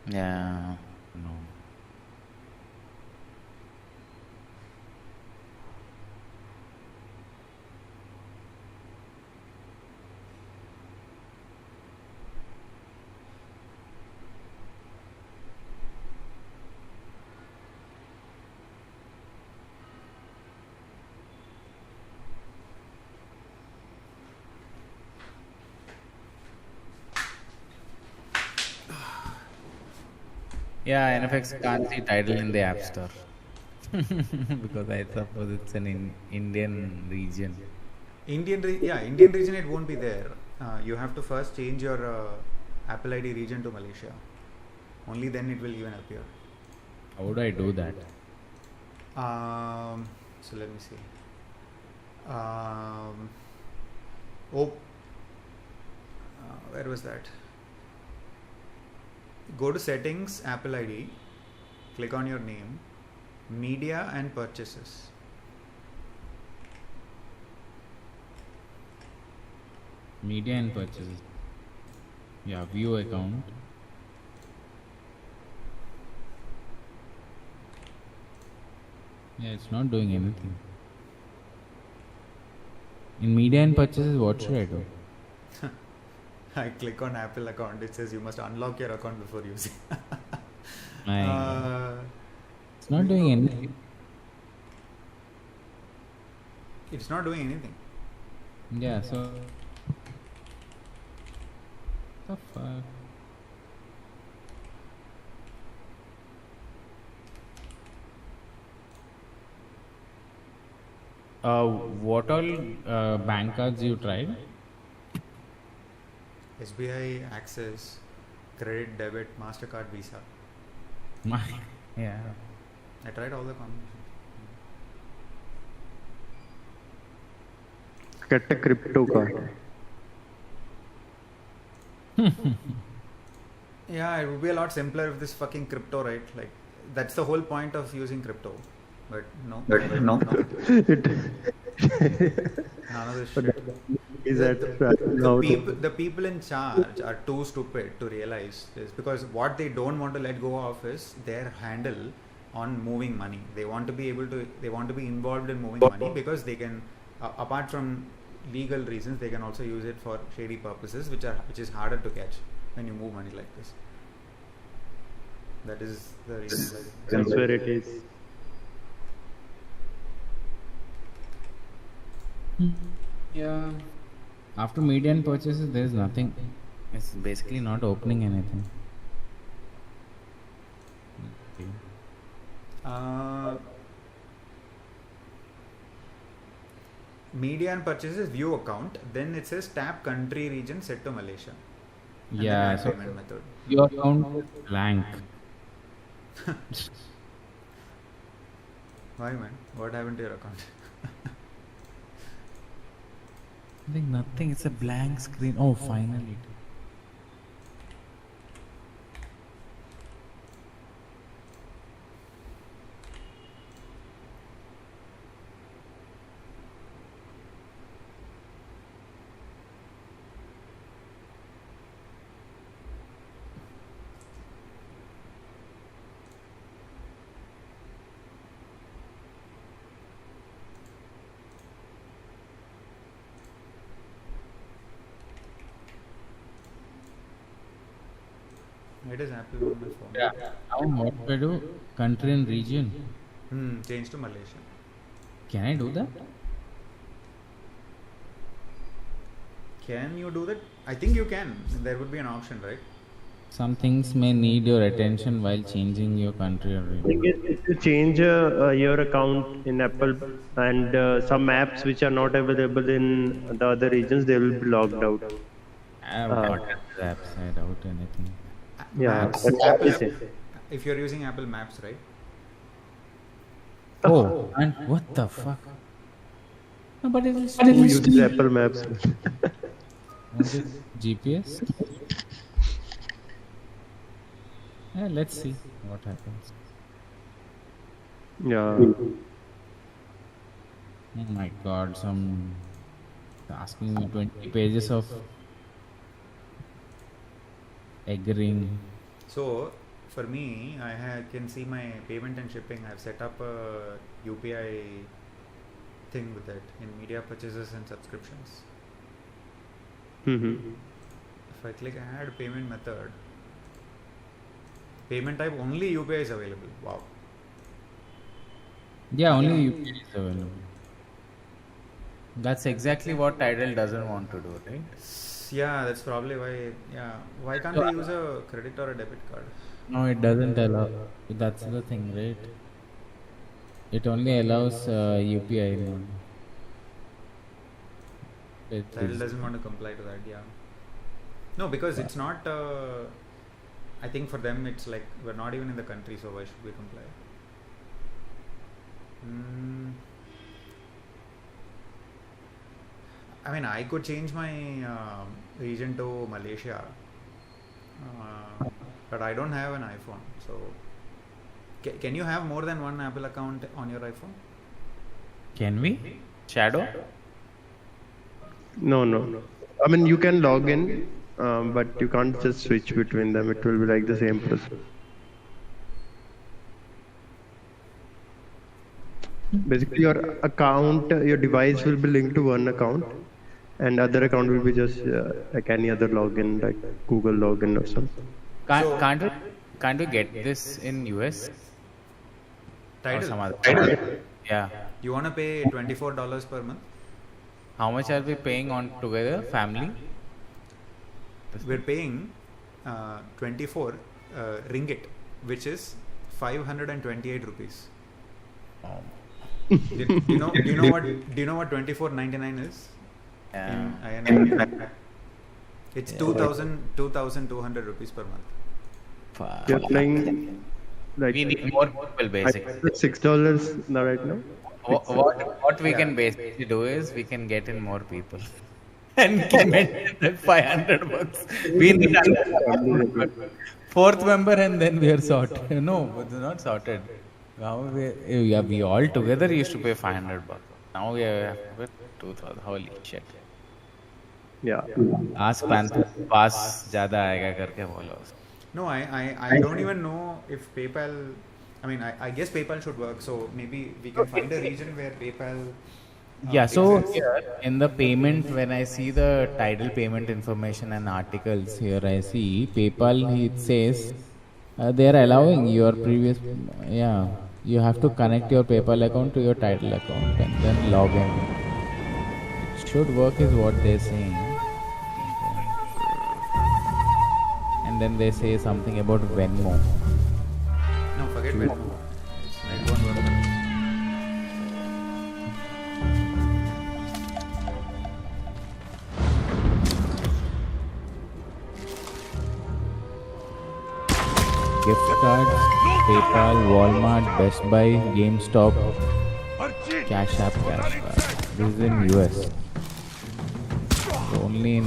Speaker 6: yeah, no. Yeah, NFX can't see Tidal in the App Store because I suppose it's an Indian region.
Speaker 2: Indian region it won't be there. You have to first change your Apple ID region to Malaysia. Only then it will even appear.
Speaker 6: How would I do that?
Speaker 2: So let me see. Where was that? Go to settings, Apple ID, click on your name, media and purchases.
Speaker 6: Media and purchases. Yeah, view account. Yeah, it's not doing anything. In media and purchases, what should I do?
Speaker 2: I click on Apple account. It says you must unlock your account before using.
Speaker 6: It's not doing anything.
Speaker 2: It's not doing anything.
Speaker 6: Yeah, so the fuck. What all bank cards you tried?
Speaker 2: SBI, Access, Credit, Debit, MasterCard, Visa.
Speaker 6: Yeah.
Speaker 2: I tried all the combinations.
Speaker 7: Get a crypto card.
Speaker 2: Yeah, it would be a lot simpler if this fucking crypto, right? Like, that's the whole point of using crypto. But no. None of this shit.
Speaker 7: Is that
Speaker 2: The people in charge are too stupid to realize this, because what they don't want to let go of is their handle on moving money. They want to be involved in moving money because they can, apart from legal reasons, they can also use it for shady purposes, which is harder to catch when you move money like this. That is the reason.
Speaker 7: That's where it is.
Speaker 6: Yeah. After media and purchases, there is nothing. It's basically not opening anything.
Speaker 2: Media and purchases, view account. Then it says tap country region set to Malaysia. And
Speaker 6: Yeah,
Speaker 2: then
Speaker 6: so
Speaker 2: payment method.
Speaker 6: your account is blank.
Speaker 2: Why, man? What happened to your account?
Speaker 6: I think nothing. It's a blank screen. Oh, finally.
Speaker 2: It is Apple on my phone.
Speaker 6: Yeah. Now what do I do? Country and region.
Speaker 2: Change to Malaysia.
Speaker 6: Can I do that?
Speaker 2: Can you do that? I think you can. There would be an option, right?
Speaker 6: Some things may need your attention while changing your country or region.
Speaker 7: Thing is, if you change your account in Apple and some apps which are not available in the other regions, they will be logged out.
Speaker 6: I have not had the apps. I doubt anything.
Speaker 7: Yeah,
Speaker 2: Maps.
Speaker 7: that's what I say.
Speaker 2: If you're using Apple Maps, right?
Speaker 6: Oh, and what the fuck? No, but it is
Speaker 7: Who uses Apple Maps?
Speaker 6: what is GPS? Yeah, let's see what happens.
Speaker 7: Yeah.
Speaker 6: Oh my god, some asking me 20 pages of agreeing.
Speaker 2: So, for me, can see my payment and shipping. I've set up a UPI thing with it in media purchases and subscriptions. If I click add payment method, payment type only UPI is available. Wow.
Speaker 6: Yeah, only UPI is available. That's exactly what Tidal doesn't want to do, right?
Speaker 2: Yeah, that's probably why. Yeah, why can't I use a credit or a debit card?
Speaker 6: No, it doesn't allow. That's the thing, right? It only allows UPI.
Speaker 2: Tidal doesn't want to comply to that. Yeah. No, because it's not. I think for them it's like we're not even in the country, so why should we comply? I mean, I could change my region to Malaysia, but I don't have an iPhone. So, can you have more than one Apple account on your iPhone?
Speaker 6: Can we? Shadow?
Speaker 7: No. I mean, you can log in, but you can't just switch between them. It will be like the same process. Basically, your account, your device will be linked to one account, and other account will be just like any other login, like Google login or something.
Speaker 6: Can't we get this in US? Or some
Speaker 2: Tidal.
Speaker 6: other? Yeah.
Speaker 2: You want to pay $24 per month?
Speaker 6: How much are we paying on together, family?
Speaker 2: We're paying 24 ringgit, which is 528 rupees. Do you know what 24.99 is?
Speaker 6: Yeah.
Speaker 2: In INR? It's 2,200 rupees per month.
Speaker 6: Fuck.
Speaker 7: You're playing like
Speaker 6: We need more people, basically.
Speaker 7: $6 now right now.
Speaker 6: What we can basically do is we can get in more people and commit that $500. We need another fourth member and then we are sorted. No, it's not sorted. Now we all together used to pay $500. Now we have with 2,000. Holy shit.
Speaker 7: Yeah.
Speaker 6: Ask Panther pass ज़्यादा आएगा करके बोलो.
Speaker 2: No, I don't even know if PayPal. I mean, I guess PayPal should work. So maybe we can find a region where PayPal.
Speaker 6: Yeah, so
Speaker 2: exists.
Speaker 6: here in the payment, when I see the Tidal payment information and articles, here I see PayPal, it says they are allowing your previous, you have to connect your PayPal account to your Tidal account and then log in. It should work is what they're saying. And then they say something about Venmo.
Speaker 2: No, forget Venmo. It won't work.
Speaker 6: Gift cards, PayPal, Walmart, Best Buy, GameStop, Cash App, Cash Card. This is in US. So only in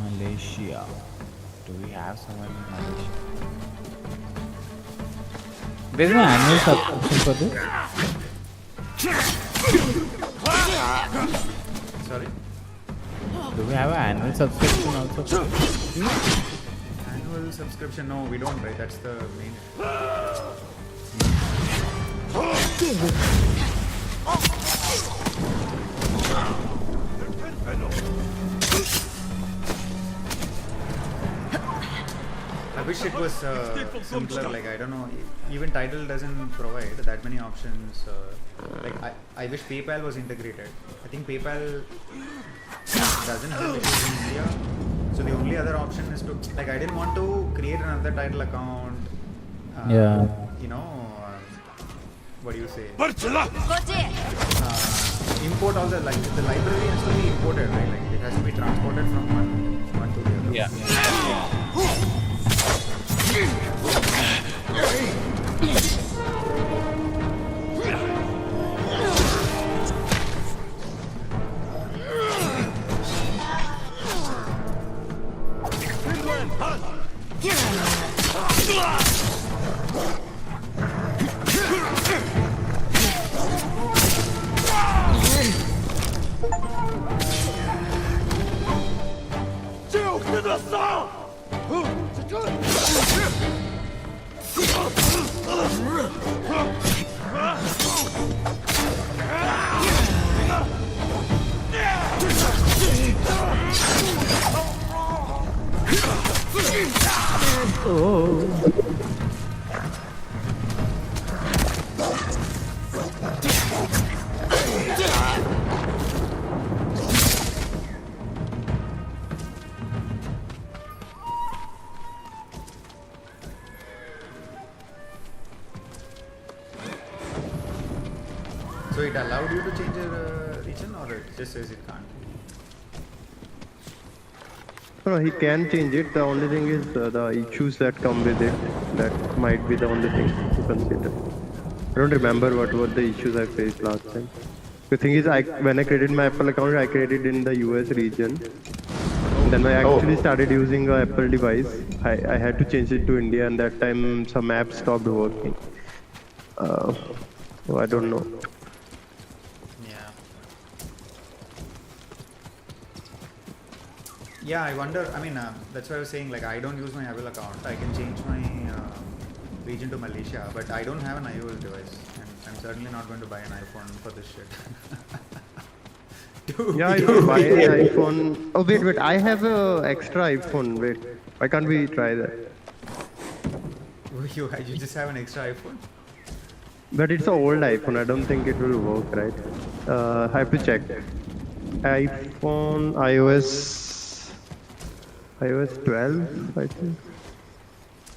Speaker 6: Malaysia. Do we have someone in Malaysia? There's no annual subscription for this.
Speaker 2: Sorry.
Speaker 6: Do we have an annual subscription also?
Speaker 2: Annual subscription? No, we don't. Right? That's the main. I wish it was simpler. Like, I don't know, even Tidal doesn't provide that many options. Like, I wish PayPal was integrated. I think PayPal doesn't have issues in India. So the only other option is to, like, I didn't want to create another Tidal account.
Speaker 6: Yeah.
Speaker 2: You know, what do you say? Import all the library has to be imported, right? Like, it has to be transported from one to the other.
Speaker 6: Yeah.
Speaker 2: So it allowed you to change your region, or it just says it can't?
Speaker 7: No, he can change it. The only thing is the issues that come with it. That might be the only thing to consider. I don't remember what were the issues I faced last time. The thing is, when I created my Apple account, I created in the US region. Then I actually started using an Apple device. I had to change it to India, and that time some apps stopped working. So I don't know.
Speaker 2: Yeah, I wonder, I mean, that's why I was saying, like, I don't use my Apple account. I can change my region to Malaysia, but I don't have an iOS device. And I'm certainly not going to buy an iPhone for this shit.
Speaker 7: Yeah, I can buy an iPhone. Oh, wait, I have an extra iPhone. Wait, why can't we try that?
Speaker 2: You just have an extra iPhone?
Speaker 7: But it's an old iPhone. I don't think it will work, right? I have to check. iPhone, iOS 12, I think.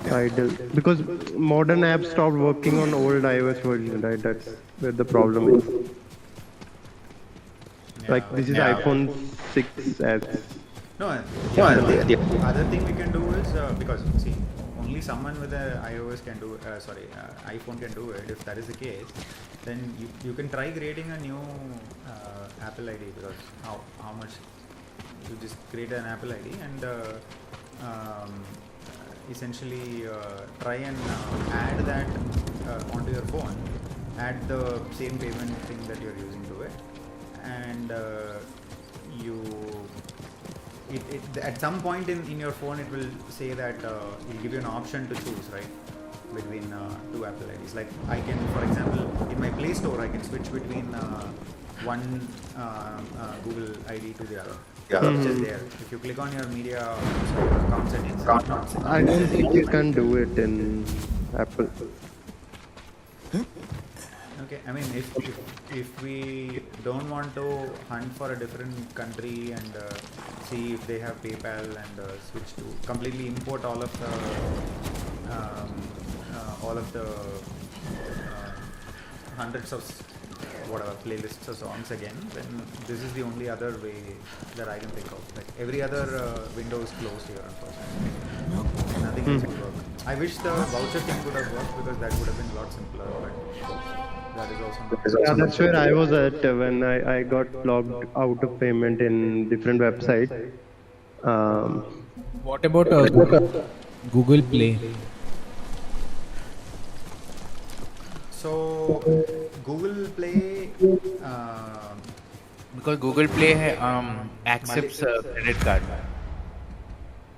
Speaker 7: Tidal. Because modern apps stopped working on old iOS version, right? That's where the problem is.
Speaker 2: Yeah.
Speaker 7: Like, this is iPhone 6s.
Speaker 2: No, the other thing we can do is, because, see, only someone with an iOS can do, iPhone can do it. If that is the case, then you can try creating a new Apple ID, because how much you just create an Apple ID and essentially try and add that onto your phone, add the same payment thing that you're using to it, and at some point in your phone it will say that it'll give you an option to choose, right, between two Apple IDs. Like, I can, for example, in my Play Store, I can switch between one Google ID to the other. It's just there. If you click on your media account settings,
Speaker 7: I don't think you can do it in Apple.
Speaker 2: okay, I mean, if we don't want to hunt for a different country and see if they have PayPal and switch to completely import all of the hundreds of whatever playlists or songs again, then this is the only other way that I can think of. Like, every other window is closed here, unfortunately. Nothing else will work. I wish the voucher thing could have worked, because that would have been a lot simpler, but that is also not.
Speaker 7: Yeah, that's where I was at when I got logged out of payment in different websites.
Speaker 6: What about Google Play?
Speaker 2: So Google Play,
Speaker 8: because Google Play accepts credit card.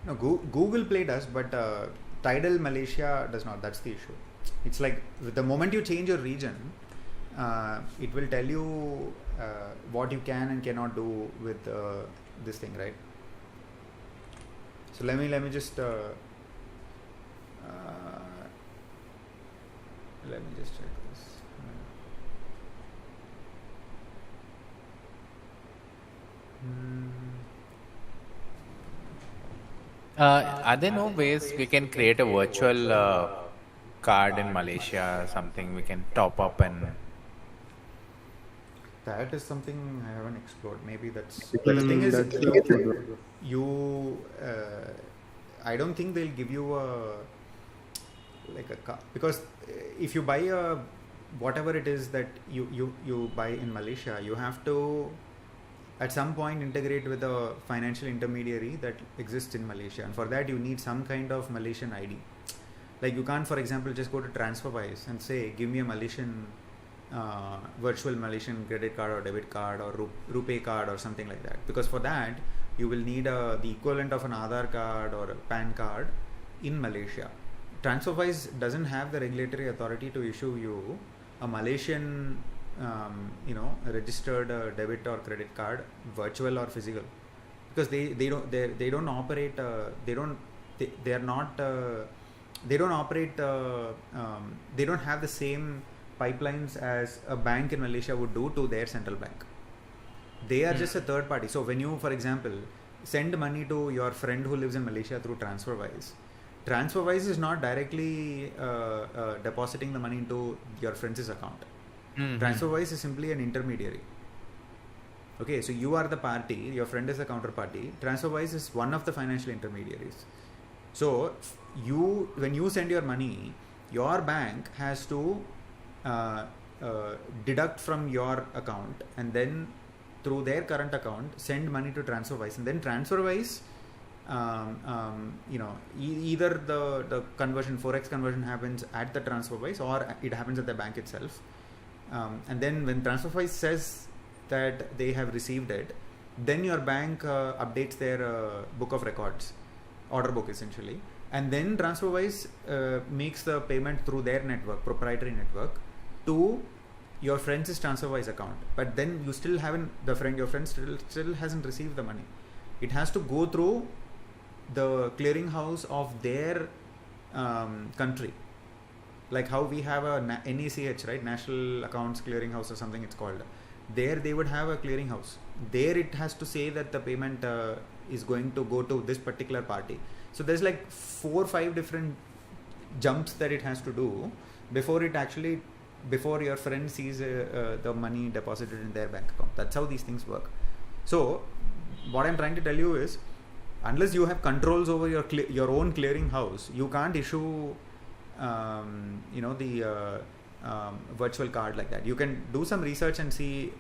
Speaker 2: no, Google Play does, but Tidal Malaysia does not. That's the issue. It's like, the moment you change your region, it will tell you what you can and cannot do with this thing, right? So let me just check this.
Speaker 8: Are there no ways we can create a virtual card in Malaysia, something we can top up and...
Speaker 2: That is something I haven't explored. Maybe that's...
Speaker 7: Mm,
Speaker 2: But the thing is,
Speaker 7: that's a good one.
Speaker 2: I don't think they'll give you a car, because if you buy a whatever it is that you buy in Malaysia, you have to at some point integrate with a financial intermediary that exists in Malaysia, and for that you need some kind of Malaysian ID. Like you can't, for example, just go to TransferWise and say give me a Malaysian virtual Malaysian credit card or debit card or RuPay card or something like that, because for that you will need the equivalent of an Aadhaar card or a PAN card in Malaysia. TransferWise doesn't have the regulatory authority to issue you a Malaysian registered debit or credit card, virtual or physical, because they don't operate they don't have the same pipelines as a bank in Malaysia would do to their central bank. They are just a third party. So when you, for example, send money to your friend who lives in Malaysia through TransferWise is not directly depositing the money into your friend's account. TransferWise is simply an intermediary. Okay, so you are the party, your friend is the counterparty. TransferWise is one of the financial intermediaries. So when you send your money, your bank has to deduct from your account and then through their current account send money to TransferWise, and then TransferWise either the conversion, forex conversion happens at the TransferWise or it happens at the bank itself, and then when TransferWise says that they have received it, then your bank updates their book of records, order book essentially, and then TransferWise makes the payment through their network, proprietary network, to your friend's TransferWise account. But then you still haven't, your friend still hasn't received the money. It has to go through the clearinghouse of their country, like how we have a NACH, right, National Accounts Clearinghouse or something it's called. There they would have a clearinghouse. There it has to say that the payment is going to go to this particular party. So there's like 4 or 5 different jumps that it has to do before your friend sees the money deposited in their bank account. That's how these things work. So what I'm trying to tell you is, unless you have controls over your own clearing house, you can't issue the virtual card like that. You can do some research and see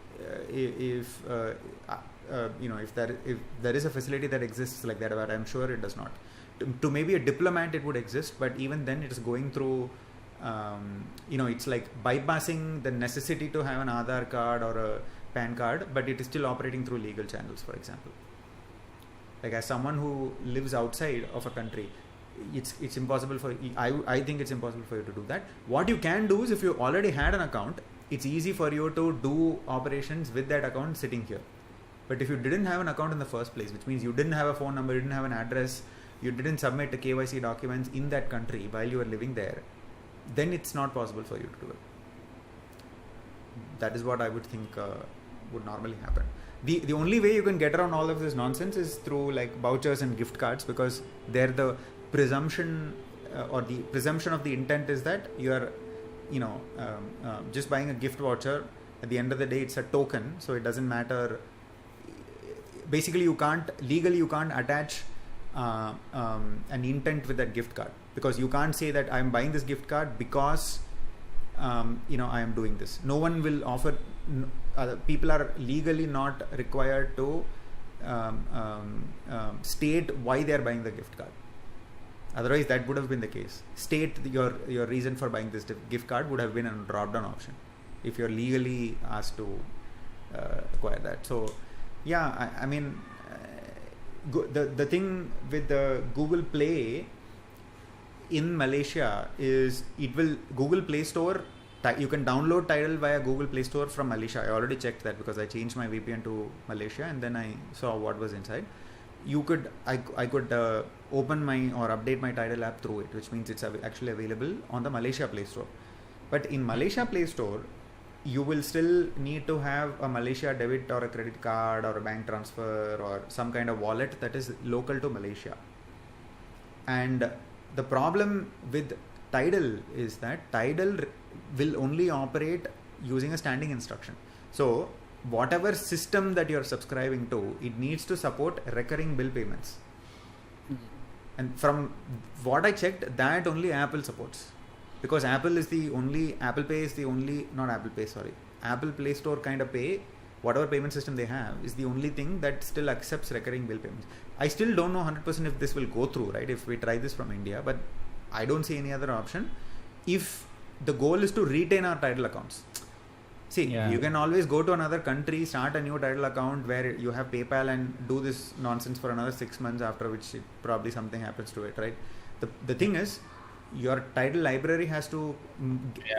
Speaker 2: if there is a facility that exists like that, but I'm sure it does not. To maybe a diplomat it would exist, but even then it is going through it's like bypassing the necessity to have an Aadhaar card or a PAN card, but it is still operating through legal channels, for example. Like as someone who lives outside of a country, it's impossible for I think it's impossible for you to do that. What you can do is, if you already had an account, it's easy for you to do operations with that account sitting here. But if you didn't have an account in the first place, which means you didn't have a phone number, you didn't have an address, you didn't submit the KYC documents in that country while you were living there, then it's not possible for you to do it. That is what I would think would normally happen. The only way you can get around all of this nonsense is through like vouchers and gift cards, because they're the presumption or the presumption of the intent is that you are just buying a gift voucher. At the end of the day, it's a token, so it doesn't matter. Basically, you can't attach an intent with that gift card, because you can't say that I'm buying this gift card because I am doing this. No one will offer. People are legally not required to state why they are buying the gift card. Otherwise, that would have been the case. State your reason for buying this gift card would have been a drop-down option if you're legally asked to acquire that. So, yeah, I mean, the thing with the Google Play in Malaysia is Google Play Store You can download Tidal via Google Play Store from Malaysia. I already checked that because I changed my VPN to Malaysia and then I saw what was inside. I could open my or update my Tidal app through it, which means it's actually available on the Malaysia Play Store. But in Malaysia Play Store, you will still need to have a Malaysia debit or a credit card or a bank transfer or some kind of wallet that is local to Malaysia. And the problem with Tidal is that Tidal will only operate using a standing instruction. So whatever system that you're subscribing to, it needs to support recurring bill payments. And from what I checked, that only Apple supports. Because Apple Pay is the only, Apple Play Store kind of pay, whatever payment system they have is the only thing that still accepts recurring bill payments. I still don't know 100% if this will go through, right, if we try this from India, but I don't see any other option. If the goal is to retain our Tidal accounts. See, you can always go to another country, start a new Tidal account where you have PayPal and do this nonsense for another 6 months, after which probably something happens to it, right? The thing is, your Tidal library has to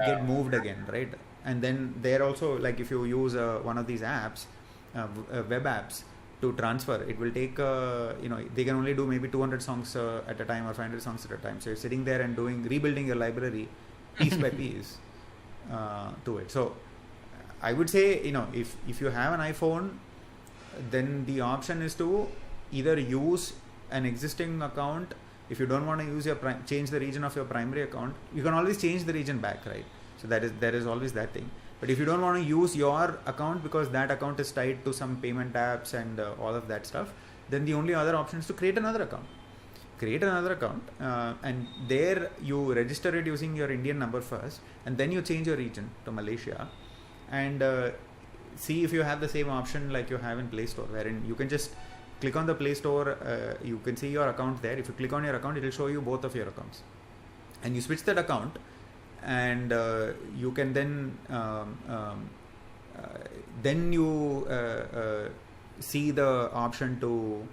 Speaker 2: get moved again, right? And then there also, like if you use one of these apps, web apps to transfer, it will take, they can only do maybe 200 songs at a time or 500 songs at a time. So you're sitting there and rebuilding your library piece by piece to it. So I would say, if you have an iPhone, then the option is to either use an existing account. If you don't want to use change the region of your primary account, you can always change the region back, right? So there is always that thing. But if you don't want to use your account because that account is tied to some payment apps and all of that stuff, then the only other option is to create another account. And there you register it using your Indian number first, and then you change your region to Malaysia, and see if you have the same option like you have in Play Store, wherein you can just click on the Play Store, you can see your account there. If you click on your account, it will show you both of your accounts, and you switch that account, and you can then you see the option to,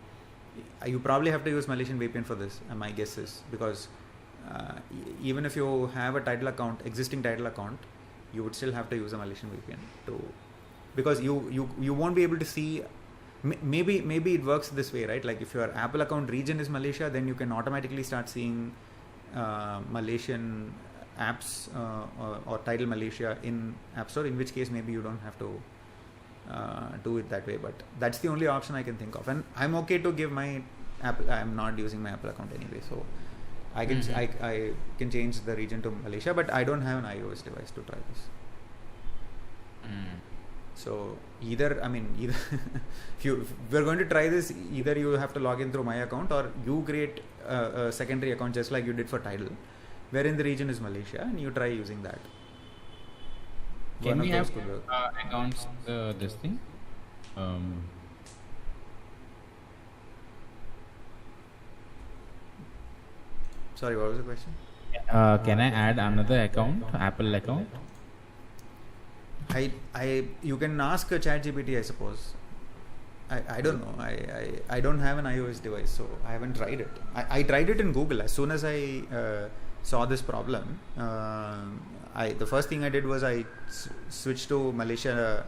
Speaker 2: you probably have to use Malaysian VPN for this, my guess is, because even if you have a existing Tidal account, you would still have to use a Malaysian VPN because you won't be able to see. Maybe it works this way, right? Like if your Apple account region is Malaysia, then you can automatically start seeing Malaysian apps or Tidal Malaysia in App Store, in which case maybe you don't have to do it that way. But that's the only option I can think of, and I'm okay to give my Apple. I'm not using my Apple account anyway, so I can I can change the region to Malaysia, but I don't have an iOS device to try this. So either if we're going to try this, either you have to log in through my account, or you create a secondary account just like you did for Tidal, wherein the region is Malaysia, and you try using that.
Speaker 6: Can we have accounts this thing?
Speaker 2: Sorry, what was the question?
Speaker 6: Can I add another account, Apple account?
Speaker 2: You can ask ChatGPT, I suppose. I don't know. I don't have an iOS device, so I haven't tried it. I tried it in Google. As soon as I saw this problem, the first thing I did was I switched to Malaysia.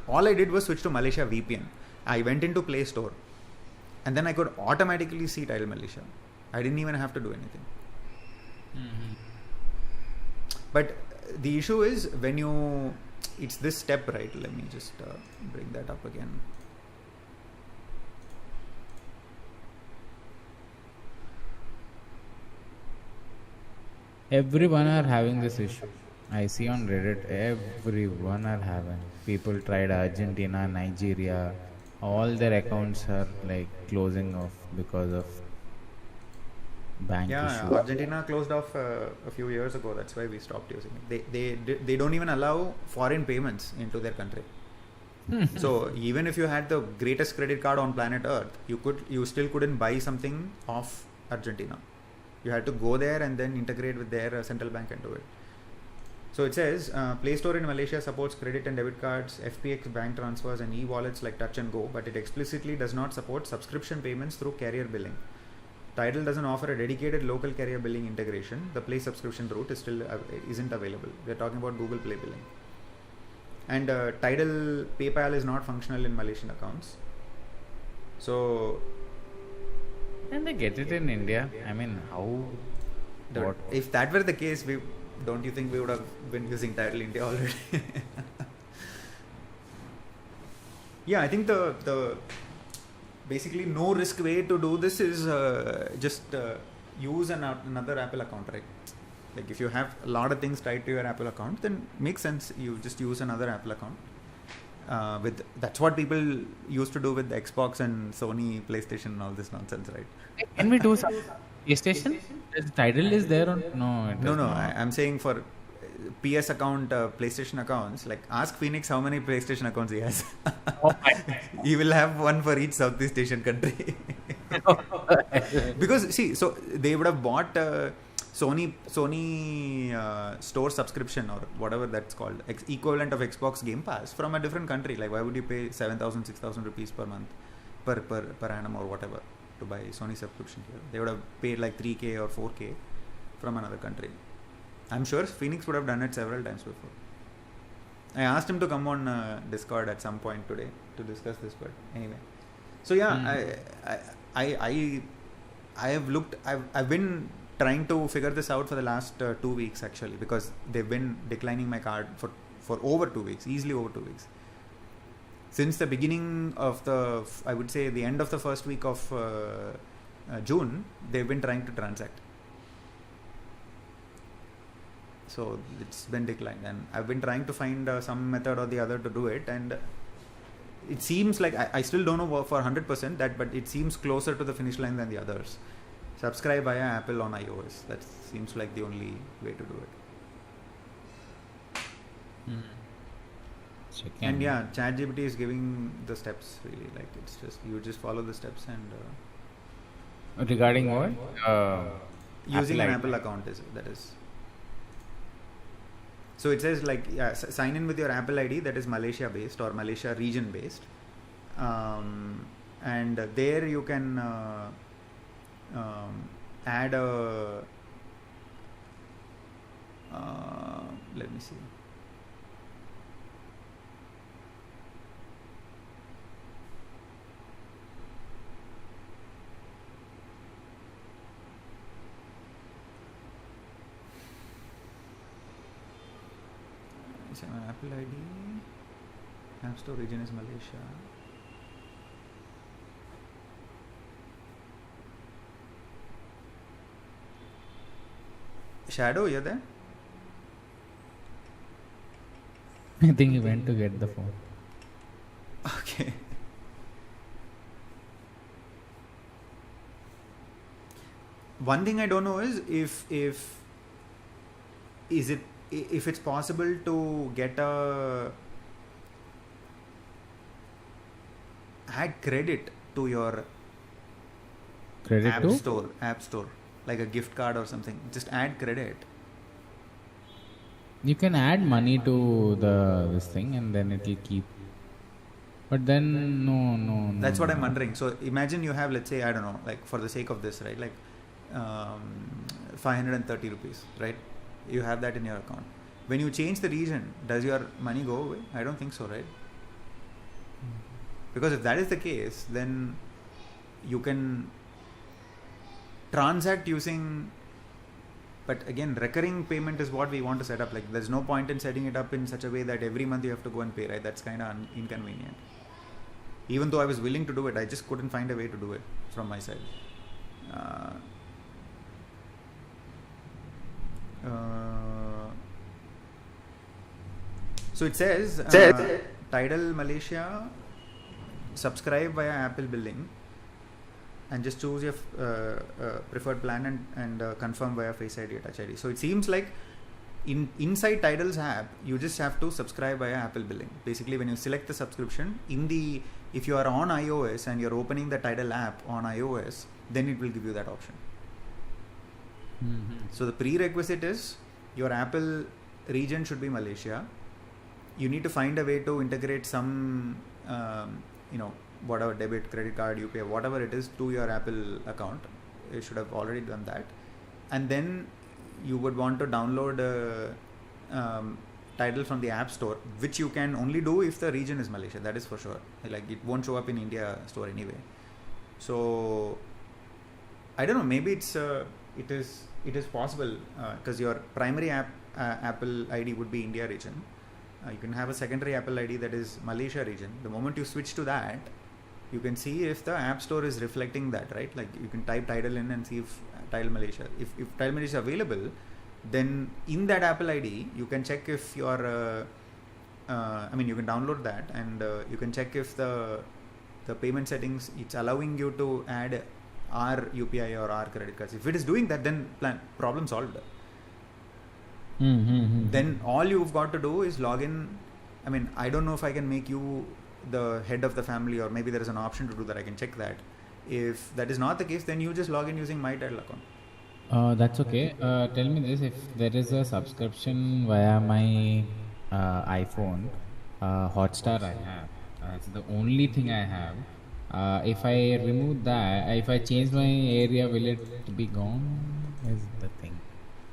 Speaker 2: All I did was switch to Malaysia VPN. I went into Play Store, and then I could automatically see Tidal Malaysia. I didn't even have to do anything. But the issue is it's this step, right? Let me just bring that up again.
Speaker 6: Everyone are having this issue. I see on Reddit, everyone are having. People tried Argentina, Nigeria. All their accounts are like closing off because of bank issue.
Speaker 2: Argentina closed off a few years ago. That's why we stopped using it. They don't even allow foreign payments into their country. So even if you had the greatest credit card on planet Earth, you still couldn't buy something off Argentina. You had to go there and then integrate with their central bank and do it. So it says Play Store in Malaysia supports credit and debit cards, FPX bank transfers, and e-wallets like Touch and Go, but it explicitly does not support subscription payments through carrier billing. Tidal doesn't offer a dedicated local carrier billing integration. The Play subscription route is still isn't available. We're talking about Google Play billing. And Tidal PayPal is not functional in Malaysian accounts. So,
Speaker 6: And they get it in India. I mean, how? What?
Speaker 2: if that were the case, don't you think we would have been using Tidal India already? Yeah, I think the basically no risk way to do this is just use another Apple account, right? Like if you have a lot of things tied to your Apple account, then makes sense. You just use another Apple account. That's what people used to do with the Xbox and Sony PlayStation and all this nonsense, right?
Speaker 6: Can we do some PlayStation? Tidal is there or no?
Speaker 2: No. I'm saying for PS account, PlayStation accounts. Like ask Phoenix how many PlayStation accounts he has.
Speaker 6: Oh my.
Speaker 2: He will have one for each Southeast Asian country. Because see, so they would have bought Sony store subscription or whatever that's called, equivalent of Xbox Game Pass from a different country. Like why would you pay 7,000, 6,000 rupees per month, per annum or whatever to buy Sony subscription here? They would have paid like 3K or 4K from another country. I'm sure Phoenix would have done it several times before. I asked him to come on Discord at some point today to discuss this, but anyway. So yeah, I have looked. I've been trying to figure this out for the last 2 weeks actually, because they've been declining my card for over 2 weeks, easily over 2 weeks. Since the beginning of I would say the end of the first week of June, they've been trying to transact. So it's been declined, and I've been trying to find some method or the other to do it, and it seems like I still don't know for 100% that, but it seems closer to the finish line than the others. Subscribe via Apple on iOS. That seems like the only way to do it. And yeah, ChatGPT is giving the steps really. Like it's just you just follow the steps and.
Speaker 6: Regarding what?
Speaker 2: Using an
Speaker 6: Apple
Speaker 2: Apple account that is. So it says like sign in with your Apple ID that is Malaysia based or Malaysia region based, and there you can add a let me see. My Apple ID, App Store region is Malaysia. Shadow, you're there?
Speaker 6: I think he went to get the phone.
Speaker 2: Okay. One thing I don't know is if it's possible to get add credit to your app store, like a gift card or something. Just add credit.
Speaker 6: You can add money to this thing and then it will keep. But then no.
Speaker 2: That's what I'm wondering. So imagine you have, let's say, I don't know, like for the sake of this, right? Like 530 rupees, right? You have that in your account. When you change the region, does your money go away? I don't think so, right? Because if that is the case, then you can transact using, but again, recurring payment is what we want to set up. Like there's no point in setting it up in such a way that every month you have to go and pay, right? That's kind of inconvenient. Even though I was willing to do it, I just couldn't find a way to do it from my side. So it says Tidal Malaysia, subscribe via Apple billing and just choose your preferred plan and confirm via Face ID or Touch ID. So it seems like inside Tidal's app, you just have to subscribe via Apple billing. Basically, when you select the subscription, if you are on iOS and you're opening the Tidal app on iOS, then it will give you that option. So the prerequisite is your Apple region should be Malaysia. You need to find a way to integrate some, whatever debit, credit card, UPI, whatever it is, to your Apple account. you should have already done that, and then you would want to download Tidal from the App Store, which you can only do if the region is Malaysia. That is for sure. Like it won't show up in India store anyway. So I don't know. Maybe it is possible because your primary Apple ID would be India region. You can have a secondary Apple ID that is Malaysia region. The moment you switch to that, you can see if the App Store is reflecting that, right? Like you can type Tidal in and see if Tidal Malaysia. If Tidal Malaysia is available, then in that Apple ID you can check if your you can download that, and you can check if the payment settings, it's allowing you to add our UPI or our credit cards. If it is doing that, then problem solved. Then all you've got to do is log in. I mean, I don't know if I can make you the head of the family, or maybe there is an option to do that. I can check that. If that is not the case, then you just log in using my Tidal account.
Speaker 6: That's okay. Tell me this, if there is a subscription via my iPhone, Hotstar I have. It's the only thing I have. If I remove that, if I change my area, will it be gone? Is the thing.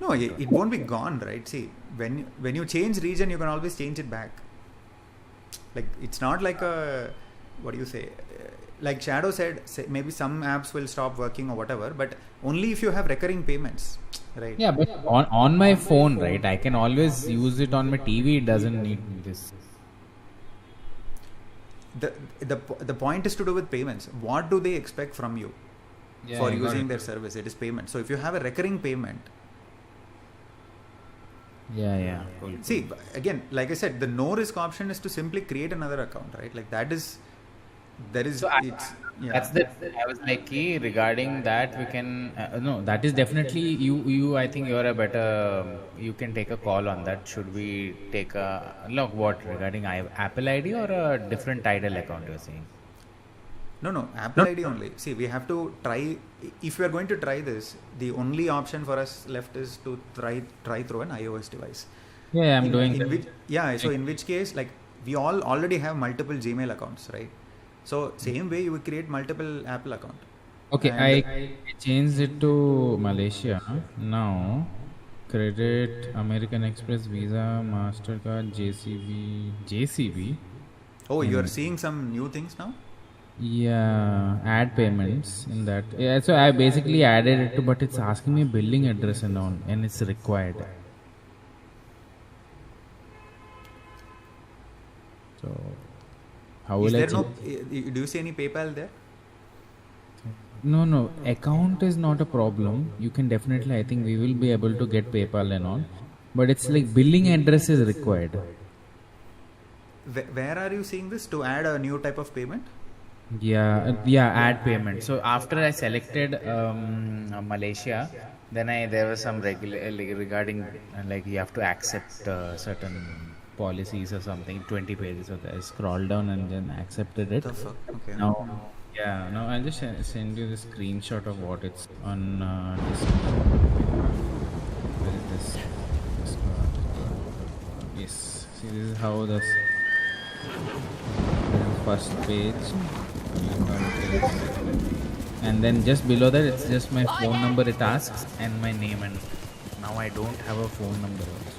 Speaker 2: No, it won't be gone, right? See, when you change region, you can always change it back. Like it's not like a, what do you say? Like Shadow said, maybe some apps will stop working or whatever, but only if you have recurring payments, right?
Speaker 6: Yeah, but on my phone, right? I can always use it on my TV. It doesn't need this.
Speaker 2: The point is to do with payments. What do they expect from you for using their service? It is payment. So if you have a recurring payment.
Speaker 6: Yeah. Cool.
Speaker 2: See, again, like I said, the no risk option is to simply create another account, right? Like that is.
Speaker 8: So that's the. I was like, regarding that, we can. No, that is definitely you. I think you are a better. You can take a call on that. Should we take a look? What regarding Apple ID or a different Tidal account? You're saying?
Speaker 2: No, Apple ID only. See, we have to try. If we are going to try this, the only option for us left is to try through an iOS device.
Speaker 6: Yeah, I'm doing
Speaker 2: that. So in which case, like we all already have multiple Gmail accounts, right? So same way you would create multiple Apple account.
Speaker 6: Okay, I changed it to Malaysia. Now, credit, American Express, Visa, MasterCard, JCB.
Speaker 2: Oh, you are seeing some new things now?
Speaker 6: Yeah, add payments in that. Yeah, so I basically added it to, but it's asking me billing address and all, and it's required. So, how will I
Speaker 2: do you see any PayPal there?
Speaker 6: No, account is not a problem. You can definitely, I think we will be able to get PayPal and all, but it's like billing address is required.
Speaker 2: Where are you seeing this? To add a new type of payment?
Speaker 6: Yeah, add payment. So after I selected Malaysia, then there was some regarding like you have to accept certain policies or something, 20 pages. So I scrolled down and then accepted it.
Speaker 2: Okay.
Speaker 6: Now I'll just send you the screenshot of what it's on where is this? Yes. See, this is how this first page. And then just below that it's just my phone number it asks and my name, and now I don't have a phone number also.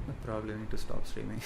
Speaker 2: I probably need to stop streaming.